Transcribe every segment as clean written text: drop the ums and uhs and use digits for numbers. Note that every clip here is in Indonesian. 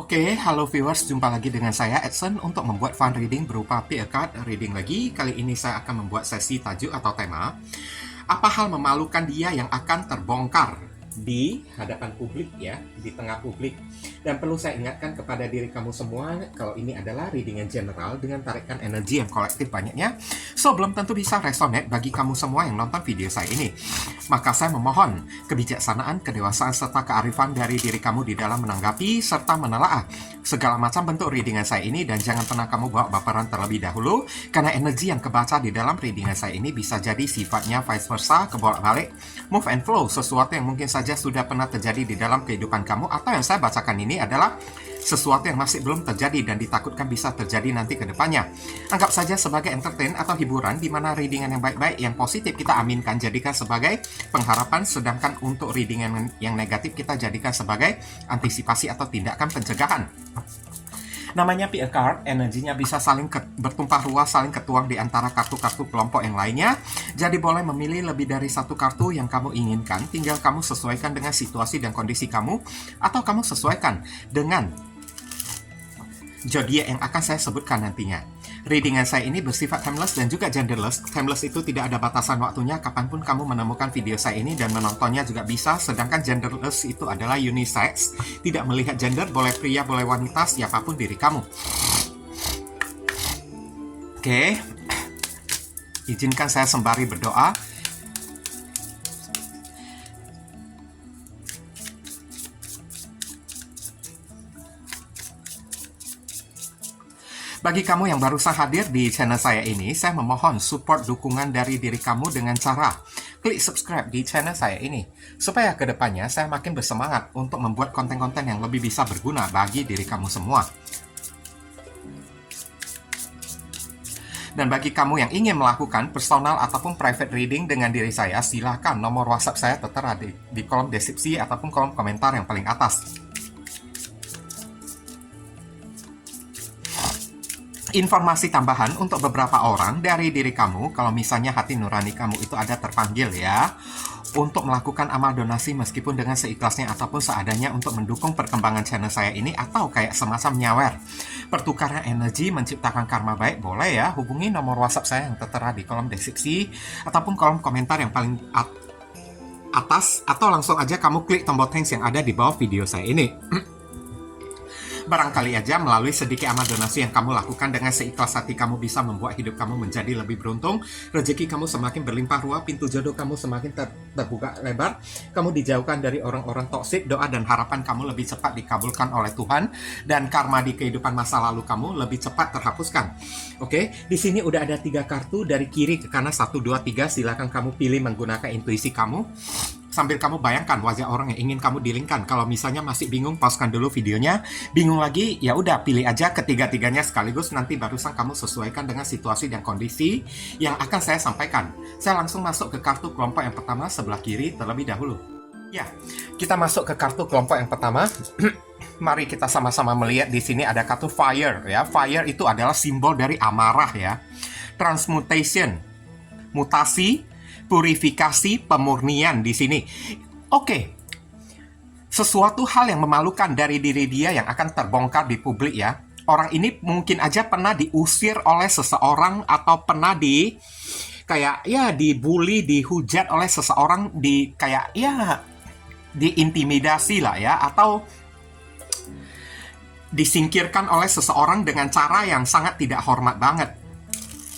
Oke, halo viewers, jumpa lagi dengan saya Edson untuk membuat fun reading berupa PA card reading lagi. Kali ini saya akan membuat sesi tajuk atau tema apa hal memalukan dia yang akan terbongkar di hadapan publik ya, di tengah publik. Dan perlu saya ingatkan kepada diri kamu semua, kalau ini adalah reading yang general dengan tarikan energi yang kolektif banyaknya, so belum tentu bisa resonate bagi kamu semua yang nonton video saya ini. Maka saya memohon kebijaksanaan, kedewasaan, serta kearifan dari diri kamu di dalam menanggapi serta menelaah segala macam bentuk readingan saya ini, dan jangan pernah kamu bawa baperan terlebih dahulu, karena energi yang kebaca di dalam readingan saya ini bisa jadi sifatnya vice versa, kebolak-balik, move and flow, sesuatu yang mungkin saja sudah pernah terjadi di dalam kehidupan kamu, atau yang saya bacakan ini adalah sesuatu yang masih belum terjadi dan ditakutkan bisa terjadi nanti ke depannya. Anggap saja sebagai entertain atau hiburan, di mana readingan yang baik-baik, yang positif kita aminkan, jadikan sebagai pengharapan, sedangkan untuk readingan yang negatif kita jadikan sebagai antisipasi atau tindakan pencegahan. Namanya PA card, energinya bisa saling bertumpah ruah, saling ketuang di antara kartu-kartu kelompok yang lainnya. Jadi boleh memilih lebih dari satu kartu yang kamu inginkan, tinggal kamu sesuaikan dengan situasi dan kondisi kamu, atau kamu sesuaikan dengan zodiak yang akan saya sebutkan nantinya. Readingan saya ini bersifat timeless dan juga genderless. Timeless itu tidak ada batasan waktunya, kapanpun kamu menemukan video saya ini dan menontonnya juga bisa. Sedangkan genderless itu adalah unisex, tidak melihat gender, boleh pria, boleh wanita, siapapun diri kamu. Oke, izinkan saya sembari berdoa. Bagi kamu yang barusan hadir di channel saya ini, saya memohon support dukungan dari diri kamu dengan cara klik subscribe di channel saya ini, supaya kedepannya saya makin bersemangat untuk membuat konten-konten yang lebih bisa berguna bagi diri kamu semua. Dan bagi kamu yang ingin melakukan personal ataupun private reading dengan diri saya, silakan nomor WhatsApp saya tertera di kolom deskripsi ataupun kolom komentar yang paling atas. Informasi tambahan untuk beberapa orang dari diri kamu, kalau misalnya hati nurani kamu itu ada terpanggil ya, untuk melakukan amal donasi meskipun dengan seikhlasnya ataupun seadanya untuk mendukung perkembangan channel saya ini, atau kayak semacam nyawer, pertukaran energi menciptakan karma baik, boleh ya, hubungi nomor WhatsApp saya yang tertera di kolom deskripsi ataupun kolom komentar yang paling atas, atau langsung aja kamu klik tombol thanks yang ada di bawah video saya ini. Barangkali aja melalui sedikit amal donasi yang kamu lakukan dengan seikhlas hati, kamu bisa membuat hidup kamu menjadi lebih beruntung, rezeki kamu semakin berlimpah ruah, pintu jodoh kamu semakin terbuka lebar, kamu dijauhkan dari orang-orang toksik, doa dan harapan kamu lebih cepat dikabulkan oleh Tuhan, dan karma di kehidupan masa lalu kamu lebih cepat terhapuskan. Oke, di sini udah ada 3 kartu dari kiri ke kanan, 1, 2, 3, silakan kamu pilih menggunakan intuisi kamu. Sambil kamu bayangkan wajah orang yang ingin kamu dilingkan. Kalau misalnya masih bingung, pauskan dulu videonya. Bingung lagi, ya udah pilih aja ketiga-tiganya sekaligus. Nanti barusan kamu sesuaikan dengan situasi dan kondisi yang akan saya sampaikan. Saya langsung masuk ke kartu kelompok yang pertama sebelah kiri terlebih dahulu. Ya, kita masuk ke kartu kelompok yang pertama. Mari kita sama-sama melihat di sini ada kartu fire ya. Fire itu adalah simbol dari amarah ya. Transmutation, mutasi, purifikasi, pemurnian di sini. Oke. Sesuatu hal yang memalukan dari diri dia yang akan terbongkar di publik ya. Orang ini mungkin aja pernah diusir oleh seseorang, atau pernah dibully, dihujat oleh seseorang, diintimidasi lah ya, atau disingkirkan oleh seseorang dengan cara yang sangat tidak hormat banget.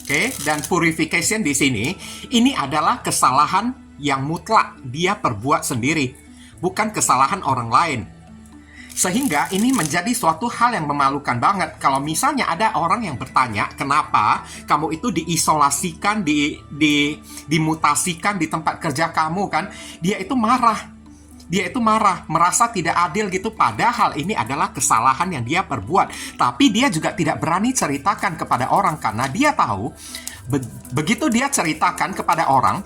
Oke, dan purification di sini, ini adalah kesalahan yang mutlak dia perbuat sendiri, bukan kesalahan orang lain. Sehingga ini menjadi suatu hal yang memalukan banget. Kalau misalnya ada orang yang bertanya, kenapa kamu itu diisolasikan, dimutasikan di tempat kerja kamu kan, dia itu marah. Dia itu marah, merasa tidak adil gitu, padahal ini adalah kesalahan yang dia perbuat. Tapi dia juga tidak berani ceritakan kepada orang, karena dia tahu begitu dia ceritakan kepada orang,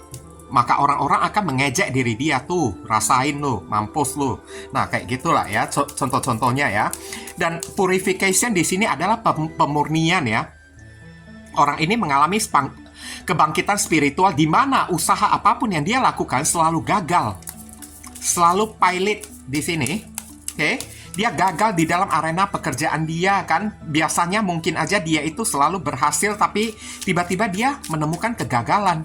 maka orang-orang akan mengejek diri dia. Tuh, rasain lu, mampus lu. Nah, kayak gitulah ya, contoh-contohnya ya. Dan purification di sini adalah pemurnian ya. Orang ini mengalami kebangkitan spiritual, di mana usaha apapun yang dia lakukan selalu gagal. Selalu pilot di sini. Oke. Dia gagal di dalam arena pekerjaan dia kan. Biasanya mungkin aja dia itu selalu berhasil, tapi tiba-tiba dia menemukan kegagalan.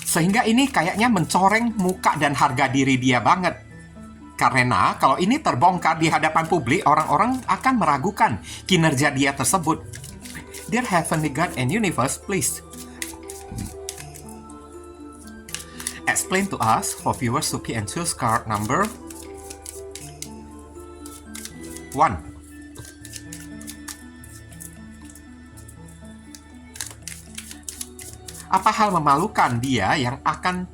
Sehingga ini kayaknya mencoreng muka dan harga diri dia banget. Karena kalau ini terbongkar di hadapan publik, orang-orang akan meragukan kinerja dia tersebut. Dear Heavenly God and Universe, please explain to us for viewers to pick and choose card number 1. Apa hal memalukan dia yang akan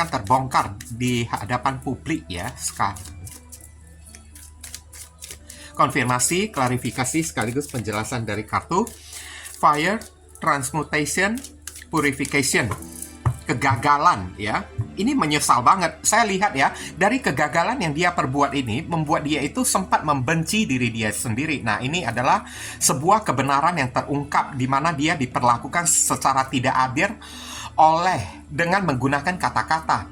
terbongkar di hadapan publik ya sekarang? Konfirmasi, klarifikasi sekaligus penjelasan dari kartu Fire, Transmutation, Purification. Kegagalan ya. Ini menyesal banget. Saya lihat ya, dari kegagalan yang dia perbuat ini membuat dia itu sempat membenci diri dia sendiri. Nah, ini adalah sebuah kebenaran yang terungkap di mana dia diperlakukan secara tidak adil dengan menggunakan kata-kata.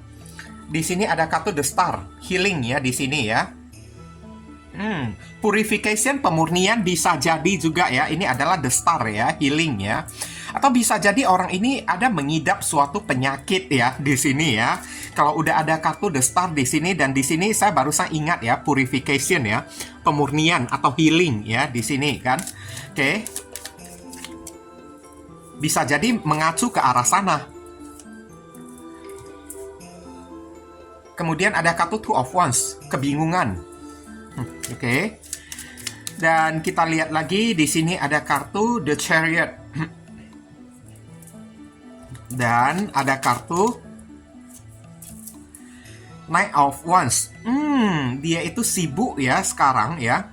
Di sini ada kartu The Star, healing ya di sini ya. Purification, pemurnian bisa jadi juga ya. Ini adalah The Star ya, healing ya. Atau bisa jadi orang ini ada mengidap suatu penyakit ya di sini ya. Kalau udah ada kartu The Star di sini dan di sini saya barusan ingat ya, purification ya, pemurnian atau healing ya di sini kan. Oke. Bisa jadi mengacu ke arah sana. Kemudian ada kartu Two of Wands, kebingungan. Oke. Dan kita lihat lagi di sini ada kartu The Chariot. Dan ada kartu Knight of Wands. Dia itu sibuk ya sekarang ya.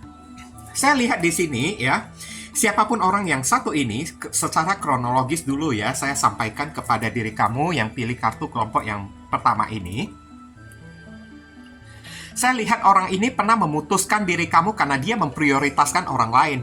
Saya lihat di sini ya. Siapapun orang yang satu ini, secara kronologis dulu ya, saya sampaikan kepada diri kamu yang pilih kartu kelompok yang pertama ini. Saya lihat orang ini pernah memutuskan diri kamu karena dia memprioritaskan orang lain.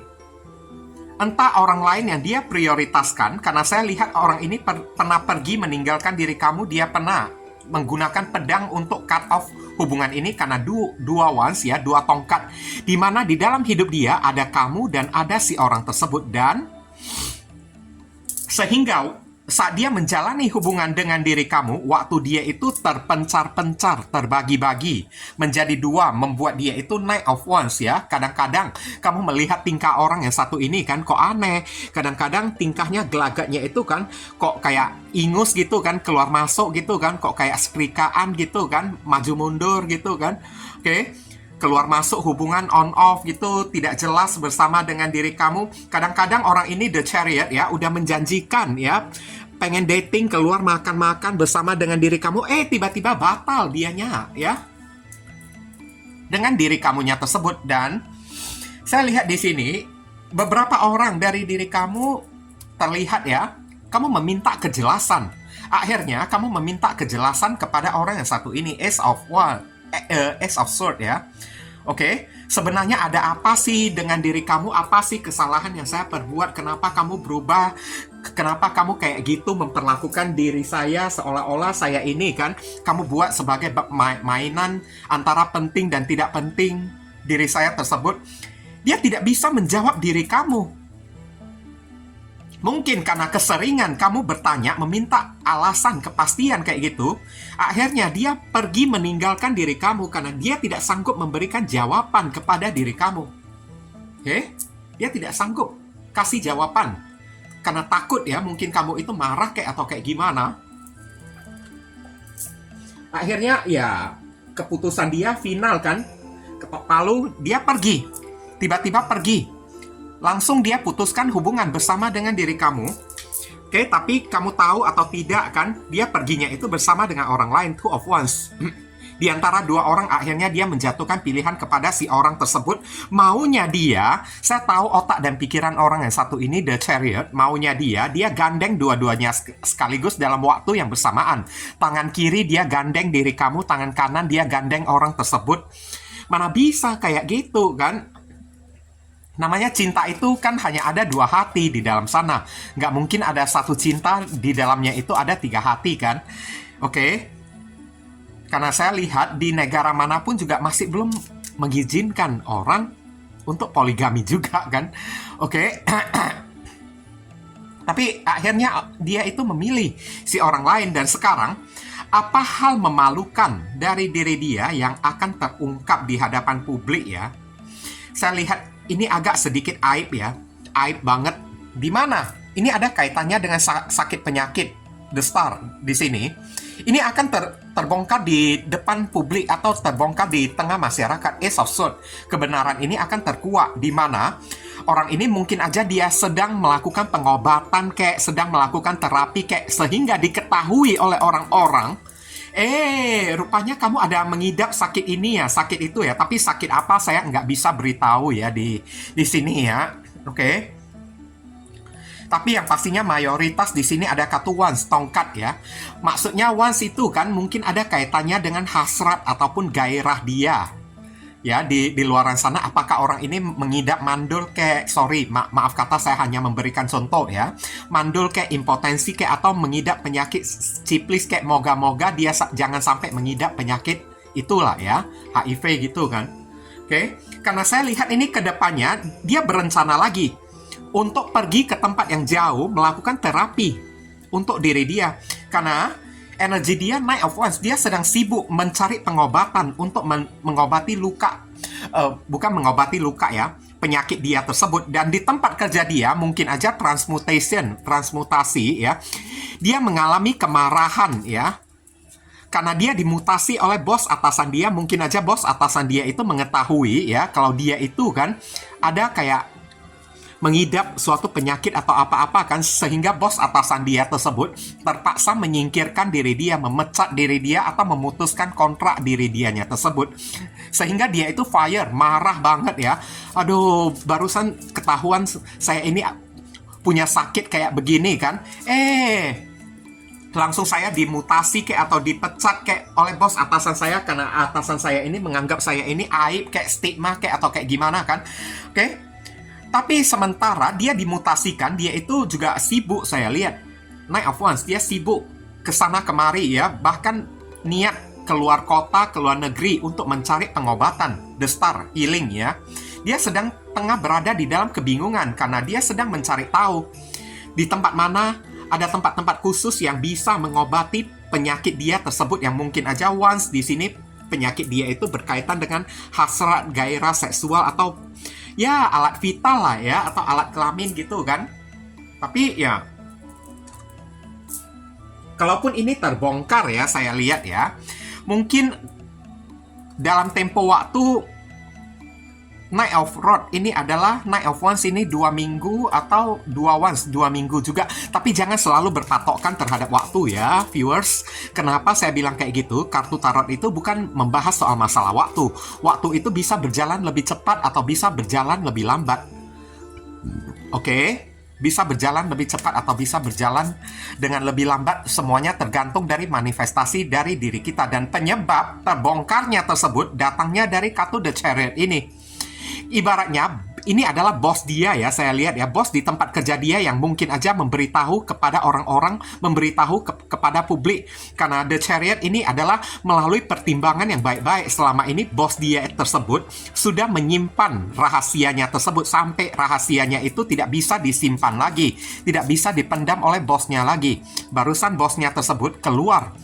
Entah orang lain yang dia prioritaskan, karena saya lihat orang ini pernah pergi meninggalkan diri kamu, dia pernah menggunakan pedang untuk cut off hubungan ini karena dua wands ya, dua tongkat. Dimana di dalam hidup dia ada kamu dan ada si orang tersebut. Dan sehingga saat dia menjalani hubungan dengan diri kamu, waktu dia itu terpencar-pencar, terbagi-bagi, menjadi dua, membuat dia itu Knight of Wands ya. Kadang-kadang kamu melihat tingkah orang yang satu ini kan, kok aneh. Kadang-kadang tingkahnya, gelagatnya itu kan, kok kayak ingus gitu kan, keluar masuk gitu kan, kok kayak setrikaan gitu kan, maju mundur gitu kan. Oke. Keluar masuk hubungan on off gitu, tidak jelas bersama dengan diri kamu. Kadang-kadang orang ini The Chariot ya, udah menjanjikan ya, pengen dating, keluar makan-makan bersama dengan diri kamu, tiba-tiba batal dianya ya dengan diri kamunya tersebut. Dan saya lihat di sini beberapa orang dari diri kamu terlihat ya, kamu meminta kejelasan. Akhirnya kamu meminta kejelasan kepada orang yang satu ini, Ace of Swords ya. Oke, sebenarnya ada apa sih dengan diri kamu? Apa sih kesalahan yang saya perbuat? Kenapa kamu berubah? Kenapa kamu kayak gitu memperlakukan diri saya seolah-olah saya ini kan kamu buat sebagai mainan antara penting dan tidak penting diri saya tersebut? Dia tidak bisa menjawab diri kamu. Mungkin karena keseringan kamu bertanya, meminta alasan, kepastian kayak gitu, akhirnya dia pergi meninggalkan diri kamu karena dia tidak sanggup memberikan jawaban kepada diri kamu. Oke? Dia tidak sanggup kasih jawaban. Karena takut ya, mungkin kamu itu marah atau kayak gimana. Akhirnya ya, keputusan dia final kan. Ketok palu, dia pergi. Tiba-tiba pergi. Langsung dia putuskan hubungan bersama dengan diri kamu. Oke, tapi kamu tahu atau tidak kan, dia perginya itu bersama dengan orang lain, Two of Wands. Di antara dua orang akhirnya dia menjatuhkan pilihan kepada si orang tersebut. Maunya dia, saya tahu otak dan pikiran orang yang satu ini, The Chariot, maunya dia gandeng dua-duanya sekaligus dalam waktu yang bersamaan. Tangan kiri dia gandeng diri kamu, tangan kanan dia gandeng orang tersebut. Mana bisa kayak gitu kan? Namanya cinta itu kan hanya ada dua hati di dalam sana. Nggak mungkin ada satu cinta di dalamnya itu ada tiga hati kan. Oke. Karena saya lihat di negara manapun juga masih belum mengizinkan orang untuk poligami juga kan. Oke. Tapi akhirnya dia itu memilih si orang lain, dan sekarang apa hal memalukan dari diri dia yang akan terungkap di hadapan publik ya? Saya lihat ini agak sedikit aib ya, aib banget. Di mana? Ini ada kaitannya dengan sakit penyakit The Star di sini. Ini akan terbongkar di depan publik atau terbongkar di tengah masyarakat. Absurd. Kebenaran ini akan terkuak di mana orang ini mungkin aja dia sedang melakukan pengobatan kayak sedang melakukan terapi kayak sehingga diketahui oleh orang-orang, rupanya kamu ada mengidap sakit ini ya, sakit itu ya, tapi sakit apa saya nggak bisa beritahu ya di sini ya. Oke. Tapi yang pastinya mayoritas di sini ada kata wands, tongkat ya. Maksudnya wands itu kan mungkin ada kaitannya dengan hasrat ataupun gairah dia. Ya, di luaran sana apakah orang ini mengidap mandul kayak, maaf kata saya hanya memberikan contoh ya. Mandul kayak impotensi kayak atau mengidap penyakit siplis kayak, moga-moga dia jangan sampai mengidap penyakit itulah ya, HIV gitu kan. Oke, karena saya lihat ini ke depannya dia berencana lagi untuk pergi ke tempat yang jauh melakukan terapi untuk diri dia. Karena energi dia Knight of Wands, dia sedang sibuk mencari pengobatan untuk mengobati luka, bukan mengobati luka ya, penyakit dia tersebut. Dan di tempat kerja dia mungkin aja transmutasi ya, dia mengalami kemarahan ya, karena dia dimutasi oleh bos atasan dia. Mungkin aja bos atasan dia itu mengetahui ya kalau dia itu kan ada kayak mengidap suatu penyakit atau apa-apa kan, sehingga bos atasan dia tersebut terpaksa menyingkirkan diri dia, memecat diri dia, atau memutuskan kontrak diri dianya tersebut, sehingga dia itu fire, marah banget ya. Aduh, barusan ketahuan saya ini punya sakit kayak begini kan, langsung saya dimutasi kayak atau dipecat kayak oleh bos atasan saya, karena atasan saya ini menganggap saya ini aib kayak stigma kayak atau kayak gimana kan. Oke. Tapi sementara dia dimutasikan, dia itu juga sibuk, saya lihat Knight of Wands, dia sibuk kesana kemari ya, bahkan niat keluar kota, keluar negeri untuk mencari pengobatan, The Star, healing ya. Dia sedang tengah berada di dalam kebingungan karena dia sedang mencari tahu di tempat mana ada tempat-tempat khusus yang bisa mengobati penyakit dia tersebut, yang mungkin aja once di sini penyakit dia itu berkaitan dengan hasrat gairah seksual atau ya alat vital lah ya, atau alat kelamin gitu kan. Tapi ya, kalaupun ini terbongkar ya, saya lihat ya, mungkin dalam tempo waktu Knight of Rod ini adalah Knight of Wands ini 2 minggu atau 2 Wands 2 minggu juga. Tapi jangan selalu berpatokkan terhadap waktu ya viewers. Kenapa saya bilang kayak gitu? Kartu tarot itu bukan membahas soal masalah waktu. Waktu itu bisa berjalan lebih cepat atau bisa berjalan lebih lambat. Oke? Bisa berjalan lebih cepat atau bisa berjalan dengan lebih lambat. Semuanya tergantung dari manifestasi dari diri kita. Dan penyebab terbongkarnya tersebut datangnya dari kartu The Chariot ini. Ibaratnya ini adalah bos dia ya, saya lihat ya, bos di tempat kerja dia yang mungkin aja memberitahu kepada orang-orang, memberitahu kepada publik. Karena The Chariot ini adalah melalui pertimbangan yang baik-baik. Selama ini bos dia tersebut sudah menyimpan rahasianya tersebut sampai rahasianya itu tidak bisa disimpan lagi, tidak bisa dipendam oleh bosnya lagi. Barusan bosnya tersebut keluar.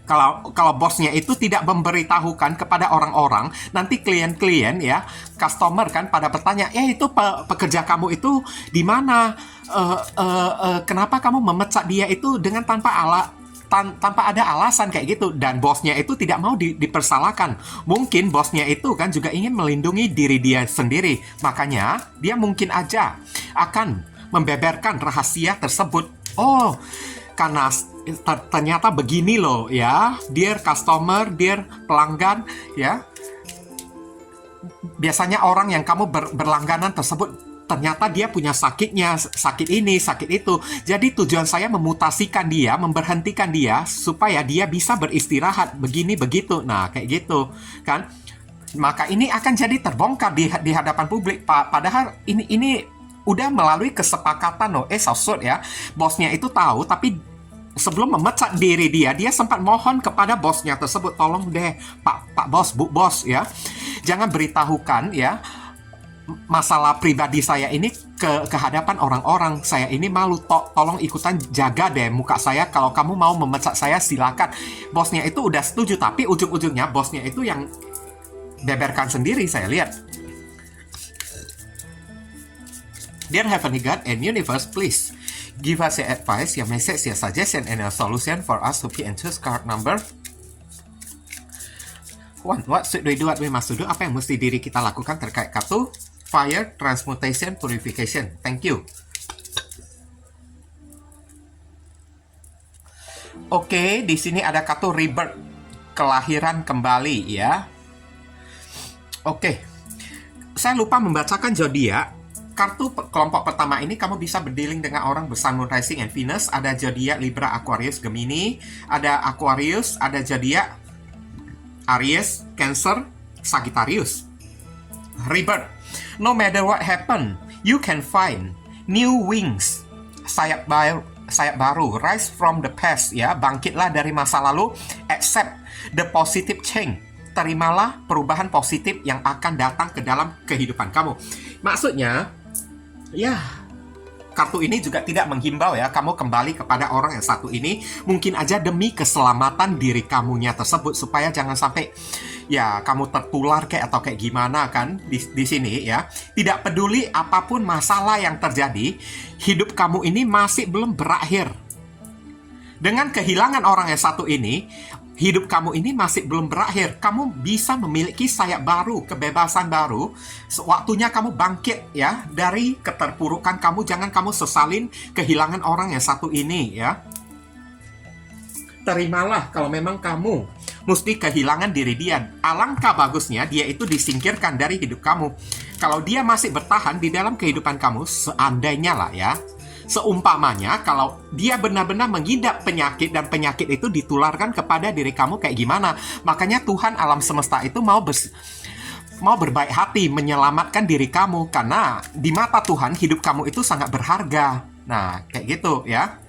Kalau bosnya itu tidak memberitahukan kepada orang-orang, nanti klien-klien ya, customer kan pada bertanya, itu pekerja kamu itu di mana? Kenapa kamu memecat dia itu dengan tanpa ada alasan kayak gitu? Dan bosnya itu tidak mau dipersalahkan. Mungkin bosnya itu kan juga ingin melindungi diri dia sendiri. Makanya dia mungkin aja akan membeberkan rahasia tersebut. Oh, karena ternyata begini loh ya, dear customer, dear pelanggan ya. Biasanya orang yang kamu berlangganan tersebut ternyata dia punya sakitnya, sakit ini, sakit itu. Jadi tujuan saya memutasikan dia, memberhentikan dia supaya dia bisa beristirahat, begini begitu. Nah, kayak gitu kan. Maka ini akan jadi terbongkar di hadapan publik. Padahal ini udah melalui kesepakatan loh. Absurd ya. Bosnya itu tahu tapi sebelum memecat diri dia sempat mohon kepada bosnya tersebut, tolong deh Pak Bos, Bu Bos ya, jangan beritahukan ya masalah pribadi saya ini ke hadapan orang-orang. Saya ini malu, tolong ikutan jaga deh muka saya. Kalau kamu mau memecat saya silakan. Bosnya itu udah setuju, tapi ujung-ujungnya bosnya itu yang beberkan sendiri, saya lihat. Dear Heavenly God and Universe, please give us your advice, your message, your suggestion, and your solution for us to pick and choose card number 1. What should we do? What we must do? Apa yang mesti diri kita lakukan terkait kartu Fire, Transmutation, Purification. Thank you. Oke, di sini ada kartu Rebirth, kelahiran kembali ya. Oke, saya lupa membacakan zodiak. Kartu kelompok pertama ini kamu bisa berdealing dengan orang bersun, moon, rising, and Venus. Ada zodiak Libra, Aquarius, Gemini. Ada Aquarius, ada zodiak Aries, Cancer, Sagittarius. Rebirth. No matter what happen, you can find new wings. Sayap baru, rise from the past ya. Bangkitlah dari masa lalu. Accept the positive change. Terimalah perubahan positif yang akan datang ke dalam kehidupan kamu. Maksudnya, ya, kartu ini juga tidak menghimbau ya kamu kembali kepada orang yang satu ini. Mungkin aja demi keselamatan diri kamunya tersebut, supaya jangan sampai ya kamu tertular atau kayak gimana kan di sini ya. Tidak peduli apapun masalah yang terjadi, hidup kamu ini masih belum berakhir. Dengan kehilangan orang yang satu ini, hidup kamu ini masih belum berakhir. Kamu bisa memiliki sayap baru, kebebasan baru. Waktunya kamu bangkit ya dari keterpurukan kamu. Jangan kamu sesalin kehilangan orang yang satu ini ya. Terimalah kalau memang kamu mesti kehilangan diri dia. Alangkah bagusnya dia itu disingkirkan dari hidup kamu. Kalau dia masih bertahan di dalam kehidupan kamu, seandainya lah ya, seumpamanya kalau dia benar-benar mengidap penyakit dan penyakit itu ditularkan kepada diri kamu kayak gimana. Makanya Tuhan alam semesta itu mau berbaik hati menyelamatkan diri kamu, karena di mata Tuhan hidup kamu itu sangat berharga. Nah, kayak gitu ya.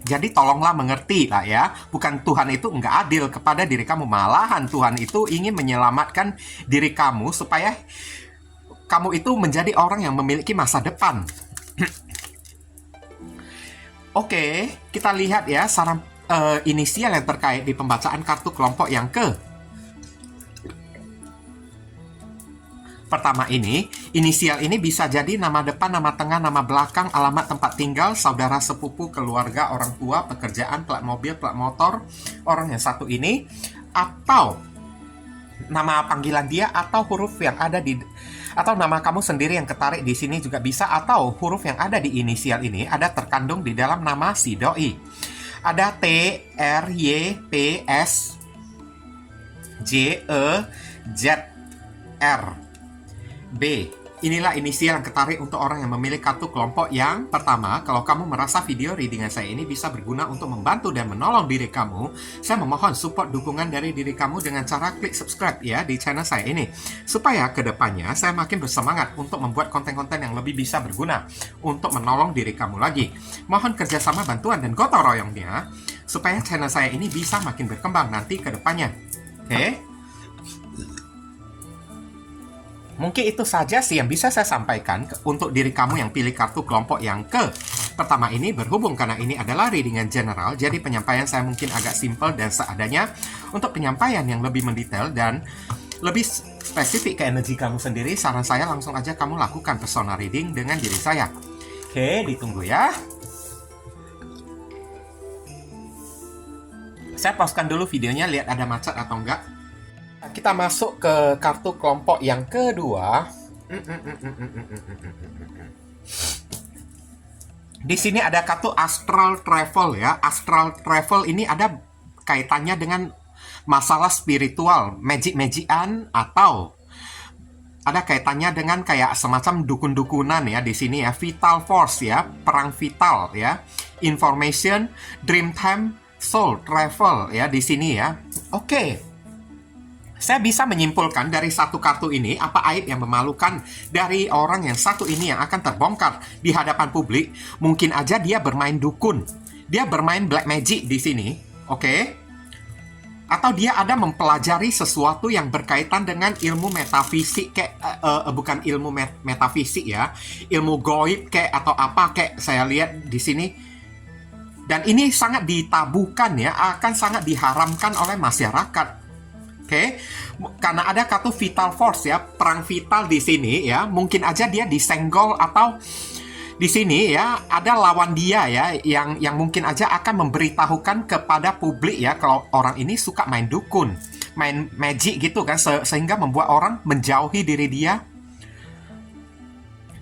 Jadi tolonglah mengerti lah ya. Bukan Tuhan itu nggak adil kepada diri kamu. Malahan Tuhan itu ingin menyelamatkan diri kamu supaya kamu itu menjadi orang yang memiliki masa depan. Oke, kita lihat ya saran inisial yang terkait di pembacaan kartu kelompok yang pertama ini. Inisial ini bisa jadi nama depan, nama tengah, nama belakang, alamat tempat tinggal, saudara sepupu, keluarga, orang tua, pekerjaan, plat mobil, plat motor orang yang satu ini, atau nama panggilan dia, atau huruf yang ada di, atau nama kamu sendiri yang ketarik di sini juga bisa, atau huruf yang ada di inisial ini ada terkandung di dalam nama si doi. Ada T, R, Y, P, S, J, E, Z, R, B. Inilah inisial yang ketarik untuk orang yang memilih kartu kelompok yang pertama. Kalau kamu merasa video readingan saya ini bisa berguna untuk membantu dan menolong diri kamu, saya memohon support dukungan dari diri kamu dengan cara klik subscribe ya di channel saya ini, supaya kedepannya saya makin bersemangat untuk membuat konten-konten yang lebih bisa berguna untuk menolong diri kamu lagi. Mohon kerjasama, bantuan, dan gotong royongnya supaya channel saya ini bisa makin berkembang nanti ke depannya. Oke? Mungkin itu saja sih yang bisa saya sampaikan untuk diri kamu yang pilih kartu kelompok yang pertama ini. Berhubung karena ini adalah readingan general, jadi penyampaian saya mungkin agak simple dan seadanya. Untuk penyampaian yang lebih mendetail dan lebih spesifik ke energi kamu sendiri, saran saya langsung aja kamu lakukan personal reading dengan diri saya. Oke, ditunggu ya. Saya pauskan dulu videonya, lihat ada macet atau enggak. Kita masuk ke kartu kelompok yang kedua. Di sini ada kartu Astral Travel ya. Astral Travel ini ada kaitannya dengan masalah spiritual, magic-magican, atau ada kaitannya dengan kayak semacam dukun-dukunan ya di sini ya. Vital force ya, perang vital ya. Information, dream time, soul travel ya di sini ya. Oke. Saya bisa menyimpulkan dari satu kartu ini apa aib yang memalukan dari orang yang satu ini yang akan terbongkar di hadapan publik. Mungkin aja dia bermain dukun. dia bermain black magic di sini, oke? Atau dia ada mempelajari sesuatu yang berkaitan dengan ilmu metafisik kayak bukan ilmu metafisik ya, ilmu goib kayak atau apa kayak saya lihat di sini. Dan ini sangat ditabukan ya, akan sangat diharamkan oleh masyarakat. Oke, karena ada kata vital force ya, perang vital di sini ya, mungkin aja dia disenggol atau di sini ya ada lawan dia ya yang mungkin aja akan memberitahukan kepada publik ya kalau orang ini suka main dukun, main magic gitu kan, sehingga membuat orang menjauhi diri dia.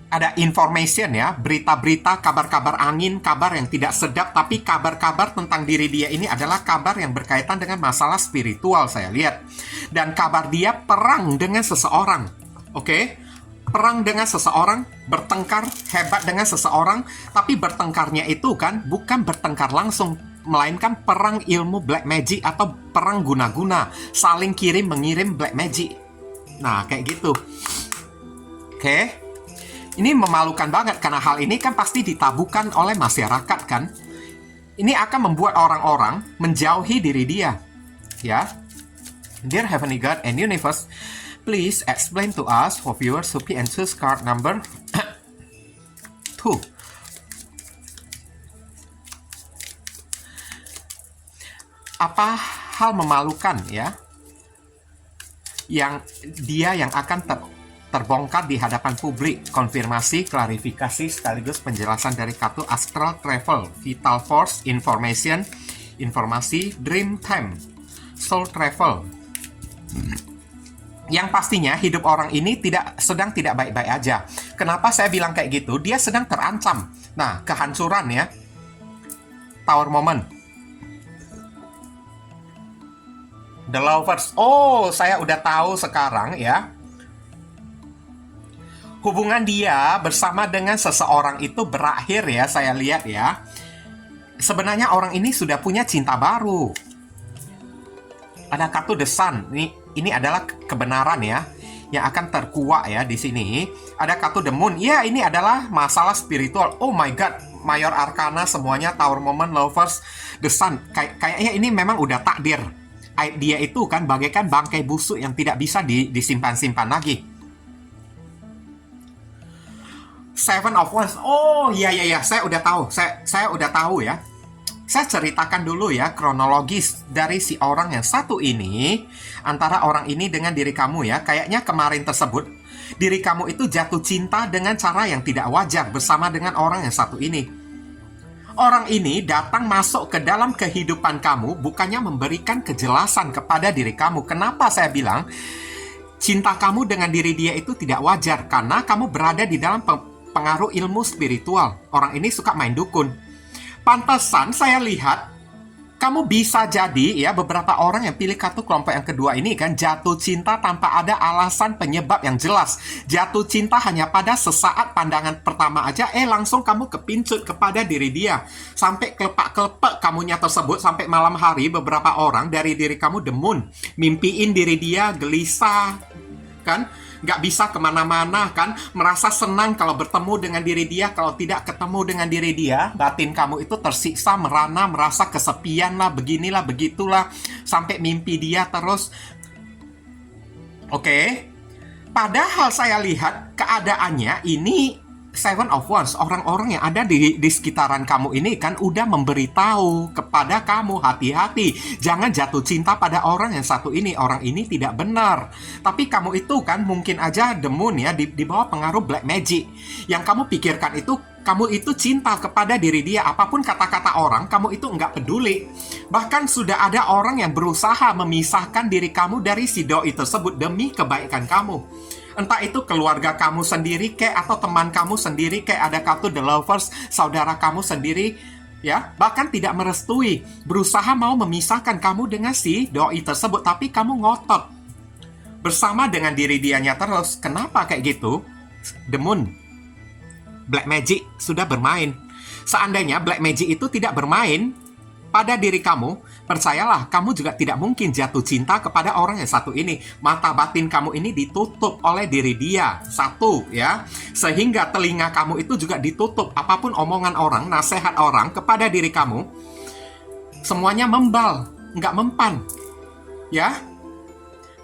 Ada information ya, berita-berita, kabar-kabar angin, kabar yang tidak sedap, tapi kabar-kabar tentang diri dia ini adalah kabar yang berkaitan dengan masalah spiritual saya lihat. Dan kabar dia perang dengan seseorang. Oke? Perang dengan seseorang, bertengkar hebat dengan seseorang, tapi bertengkarnya itu kan bukan bertengkar langsung, melainkan perang ilmu black magic atau perang guna-guna, saling kirim-mengirim black magic. Nah, kayak gitu. Oke. Ini memalukan banget karena hal ini kan pasti ditabukan oleh masyarakat kan. Ini akan membuat orang-orang menjauhi diri dia. Ya. Dear Heavenly God and Universe, please explain to us for viewers who and choose card number 2. Apa hal memalukan ya yang akan terbongkar di hadapan publik? Konfirmasi, klarifikasi sekaligus penjelasan dari kartu astral travel, vital force, information, informasi, dream time, soul travel. Yang pastinya hidup orang ini sedang tidak baik-baik aja. Kenapa saya bilang kayak gitu? Dia sedang terancam. Nah, kehancuran ya. Tower moment. The Lovers. Oh, saya udah tahu sekarang ya. Hubungan dia bersama dengan seseorang itu berakhir ya, saya lihat ya. Sebenarnya orang ini sudah punya cinta baru. Ada kartu The Sun. Ini adalah kebenaran ya yang akan terkuak ya di sini. Ada kartu The Moon. Ya, ini adalah masalah spiritual. Oh my god, Mayor Arcana semuanya, Tower Moment, Lovers, The Sun. Kayaknya ini memang udah takdir. Dia itu kan bagaikan bangkai busuk yang tidak bisa disimpan-simpan lagi. Seven of Wands. Oh iya, saya udah tahu. Saya udah tahu ya. Saya ceritakan dulu ya kronologis dari si orang yang satu ini, antara orang ini dengan diri kamu ya. Kayaknya kemarin tersebut diri kamu itu jatuh cinta dengan cara yang tidak wajar bersama dengan orang yang satu ini. Orang ini datang masuk ke dalam kehidupan kamu bukannya memberikan kejelasan kepada diri kamu. Kenapa saya bilang cinta kamu dengan diri dia itu tidak wajar? Karena kamu berada di dalam pengaruh ilmu spiritual. Orang ini suka main dukun. Pantesan saya lihat kamu bisa jadi ya, beberapa orang yang pilih kartu kelompok yang kedua ini kan jatuh cinta tanpa ada alasan penyebab yang jelas. Jatuh cinta hanya pada sesaat pandangan pertama aja, langsung kamu kepincut kepada diri dia. Sampai kelepak-kelepek kamunya tersebut, sampai malam hari beberapa orang dari diri kamu The Moon. Mimpiin diri dia, gelisah kan, nggak bisa kemana-mana kan, merasa senang kalau bertemu dengan diri dia, kalau tidak ketemu dengan diri dia, batin kamu itu tersiksa, merana, merasa kesepian lah, beginilah, begitulah, sampai mimpi dia terus. Oke. Padahal saya lihat keadaannya ini Seven of Wands, orang-orang yang ada di sekitaran kamu ini kan udah memberitahu kepada kamu, hati-hati, jangan jatuh cinta pada orang yang satu ini. Orang ini tidak benar. Tapi kamu itu kan mungkin aja The Moon ya, di bawah pengaruh black magic. Yang kamu pikirkan itu, kamu itu cinta kepada diri dia. Apapun kata-kata orang, kamu itu nggak peduli. Bahkan sudah ada orang yang berusaha memisahkan diri kamu dari si doi tersebut demi kebaikan kamu. Entah itu keluarga kamu sendiri kayak atau teman kamu sendiri kayak, ada kartu The Lovers, saudara kamu sendiri ya, bahkan tidak merestui, berusaha mau memisahkan kamu dengan si doi tersebut, tapi kamu ngotot bersama dengan diri dianya terus. Kenapa kayak gitu? The Moon, Black Magic sudah bermain. Seandainya Black Magic itu tidak bermain, kepada diri kamu, percayalah, kamu juga tidak mungkin jatuh cinta kepada orang yang satu ini. Mata batin kamu ini ditutup oleh diri dia, satu ya. Sehingga telinga kamu itu juga ditutup. Apapun omongan orang, nasihat orang kepada diri kamu, semuanya membal, nggak mempan. Ya,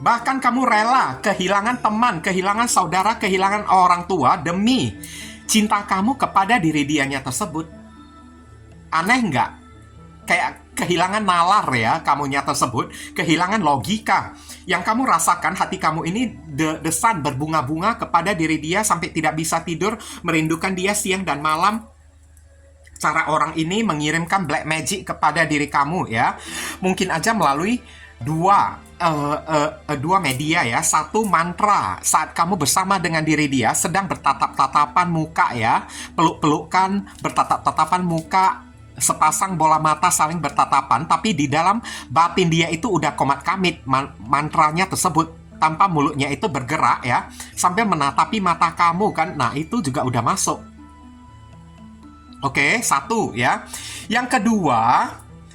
bahkan kamu rela kehilangan teman, kehilangan saudara, kehilangan orang tua demi cinta kamu kepada diri dianya tersebut. Aneh nggak? Kayak kehilangan nalar ya kamunya tersebut, kehilangan logika. Yang kamu rasakan, hati kamu ini desan berbunga-bunga kepada diri dia sampai tidak bisa tidur, merindukan dia siang dan malam. Cara orang ini mengirimkan black magic kepada diri kamu ya. Mungkin aja melalui dua media ya. Satu, mantra saat kamu bersama dengan diri dia sedang bertatap-tatapan muka ya, peluk-pelukan, bertatap-tatapan muka, sepasang bola mata saling bertatapan, tapi di dalam batin dia itu udah komat kamit mantranya tersebut, tanpa mulutnya itu bergerak ya, sambil menatapi mata kamu kan. Nah, itu juga udah masuk. Oke, satu ya. Yang kedua,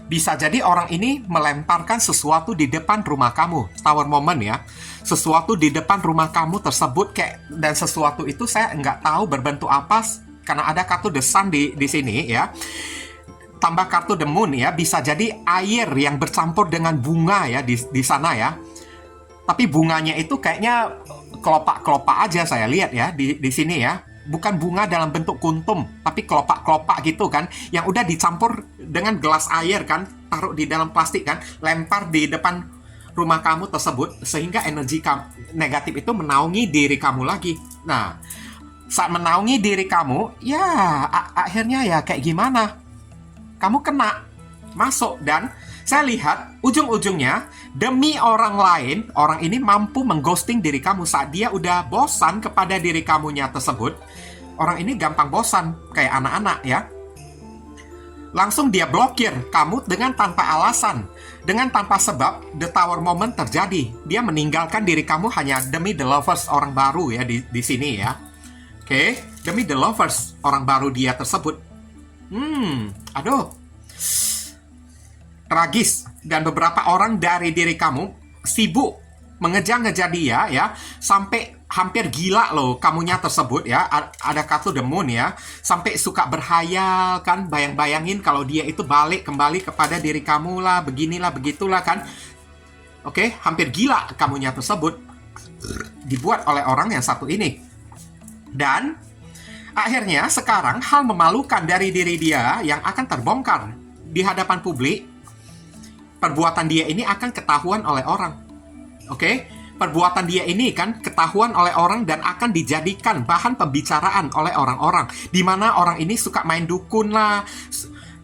bisa jadi orang ini melemparkan sesuatu di depan rumah kamu. Tower moment ya. Sesuatu di depan rumah kamu tersebut dan sesuatu itu saya nggak tahu berbentuk apa karena ada kartu the sun di sini ya. Tambah kartu the moon ya, bisa jadi air yang bercampur dengan bunga ya di sana ya. Tapi bunganya itu kayaknya kelopak-kelopak aja saya lihat ya di sini ya. Bukan bunga dalam bentuk kuntum, tapi kelopak-kelopak gitu kan, yang udah dicampur dengan gelas air kan, taruh di dalam plastik kan, lempar di depan rumah kamu tersebut, sehingga energi negatif itu menaungi diri kamu lagi. Nah, saat menaungi diri kamu, ya akhirnya ya kayak gimana? Kamu kena, masuk, dan saya lihat ujung-ujungnya demi orang lain, orang ini mampu mengghosting diri kamu saat dia udah bosan kepada diri kamunya tersebut. Orang ini gampang bosan, kayak anak-anak ya. Langsung dia blokir kamu dengan tanpa alasan, dengan tanpa sebab. The tower moment terjadi. Dia meninggalkan diri kamu hanya demi the lovers, orang baru ya di sini ya. Oke, demi the lovers, orang baru dia tersebut. Aduh. Tragis. Dan beberapa orang dari diri kamu sibuk mengejar-ngejar dia ya, sampai hampir gila loh kamunya tersebut ya. Ada kartu the moon ya, sampai suka berhayal kan, bayang-bayangin kalau dia itu balik kembali kepada diri kamu lah, beginilah begitulah kan. Oke, hampir gila kamunya tersebut dibuat oleh orang yang satu ini. Dan akhirnya sekarang hal memalukan dari diri dia yang akan terbongkar di hadapan publik. Perbuatan dia ini akan ketahuan oleh orang. Oke, perbuatan dia ini kan ketahuan oleh orang dan akan dijadikan bahan pembicaraan oleh orang-orang. Di mana orang ini suka main dukun lah.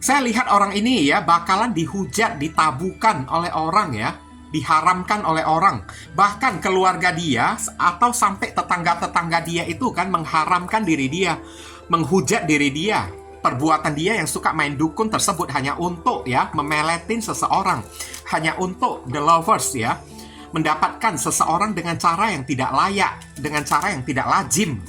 Saya lihat orang ini ya bakalan dihujat, ditabukan oleh orang ya. Diharamkan oleh orang. Bahkan keluarga dia atau sampai tetangga-tetangga dia itu kan mengharamkan diri dia. Menghujat diri dia. Perbuatan dia yang suka main dukun tersebut hanya untuk ya memeletin seseorang. Hanya untuk the lovers ya. Mendapatkan seseorang dengan cara yang tidak layak, dengan cara yang tidak lazim.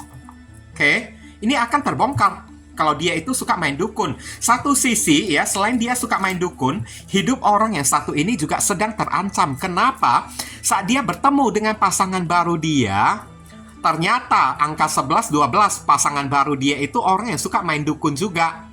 Oke, ini akan terbongkar kalau dia itu suka main dukun. Satu sisi ya, selain dia suka main dukun, hidup orang yang satu ini juga sedang terancam. Kenapa? Saat dia bertemu dengan pasangan baru dia, ternyata angka 11-12 pasangan baru dia itu orang yang suka main dukun juga.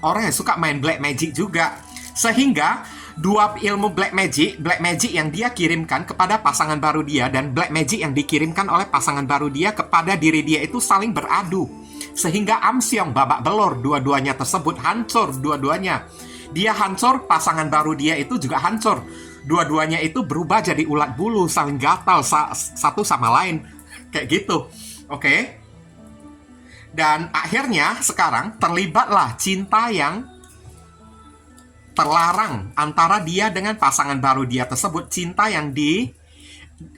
Orang yang suka main black magic juga. Sehingga dua ilmu black magic yang dia kirimkan kepada pasangan baru dia dan black magic yang dikirimkan oleh pasangan baru dia kepada diri dia itu saling beradu. Sehingga amsyong babak belur dua-duanya tersebut, hancur dua-duanya. Dia hancur, pasangan baru dia itu juga hancur. Dua-duanya itu berubah jadi ulat bulu, saling gatal satu sama lain. Kayak gitu. Oke. Dan akhirnya sekarang terlibatlah cinta yang terlarang antara dia dengan pasangan baru dia tersebut. Cinta yang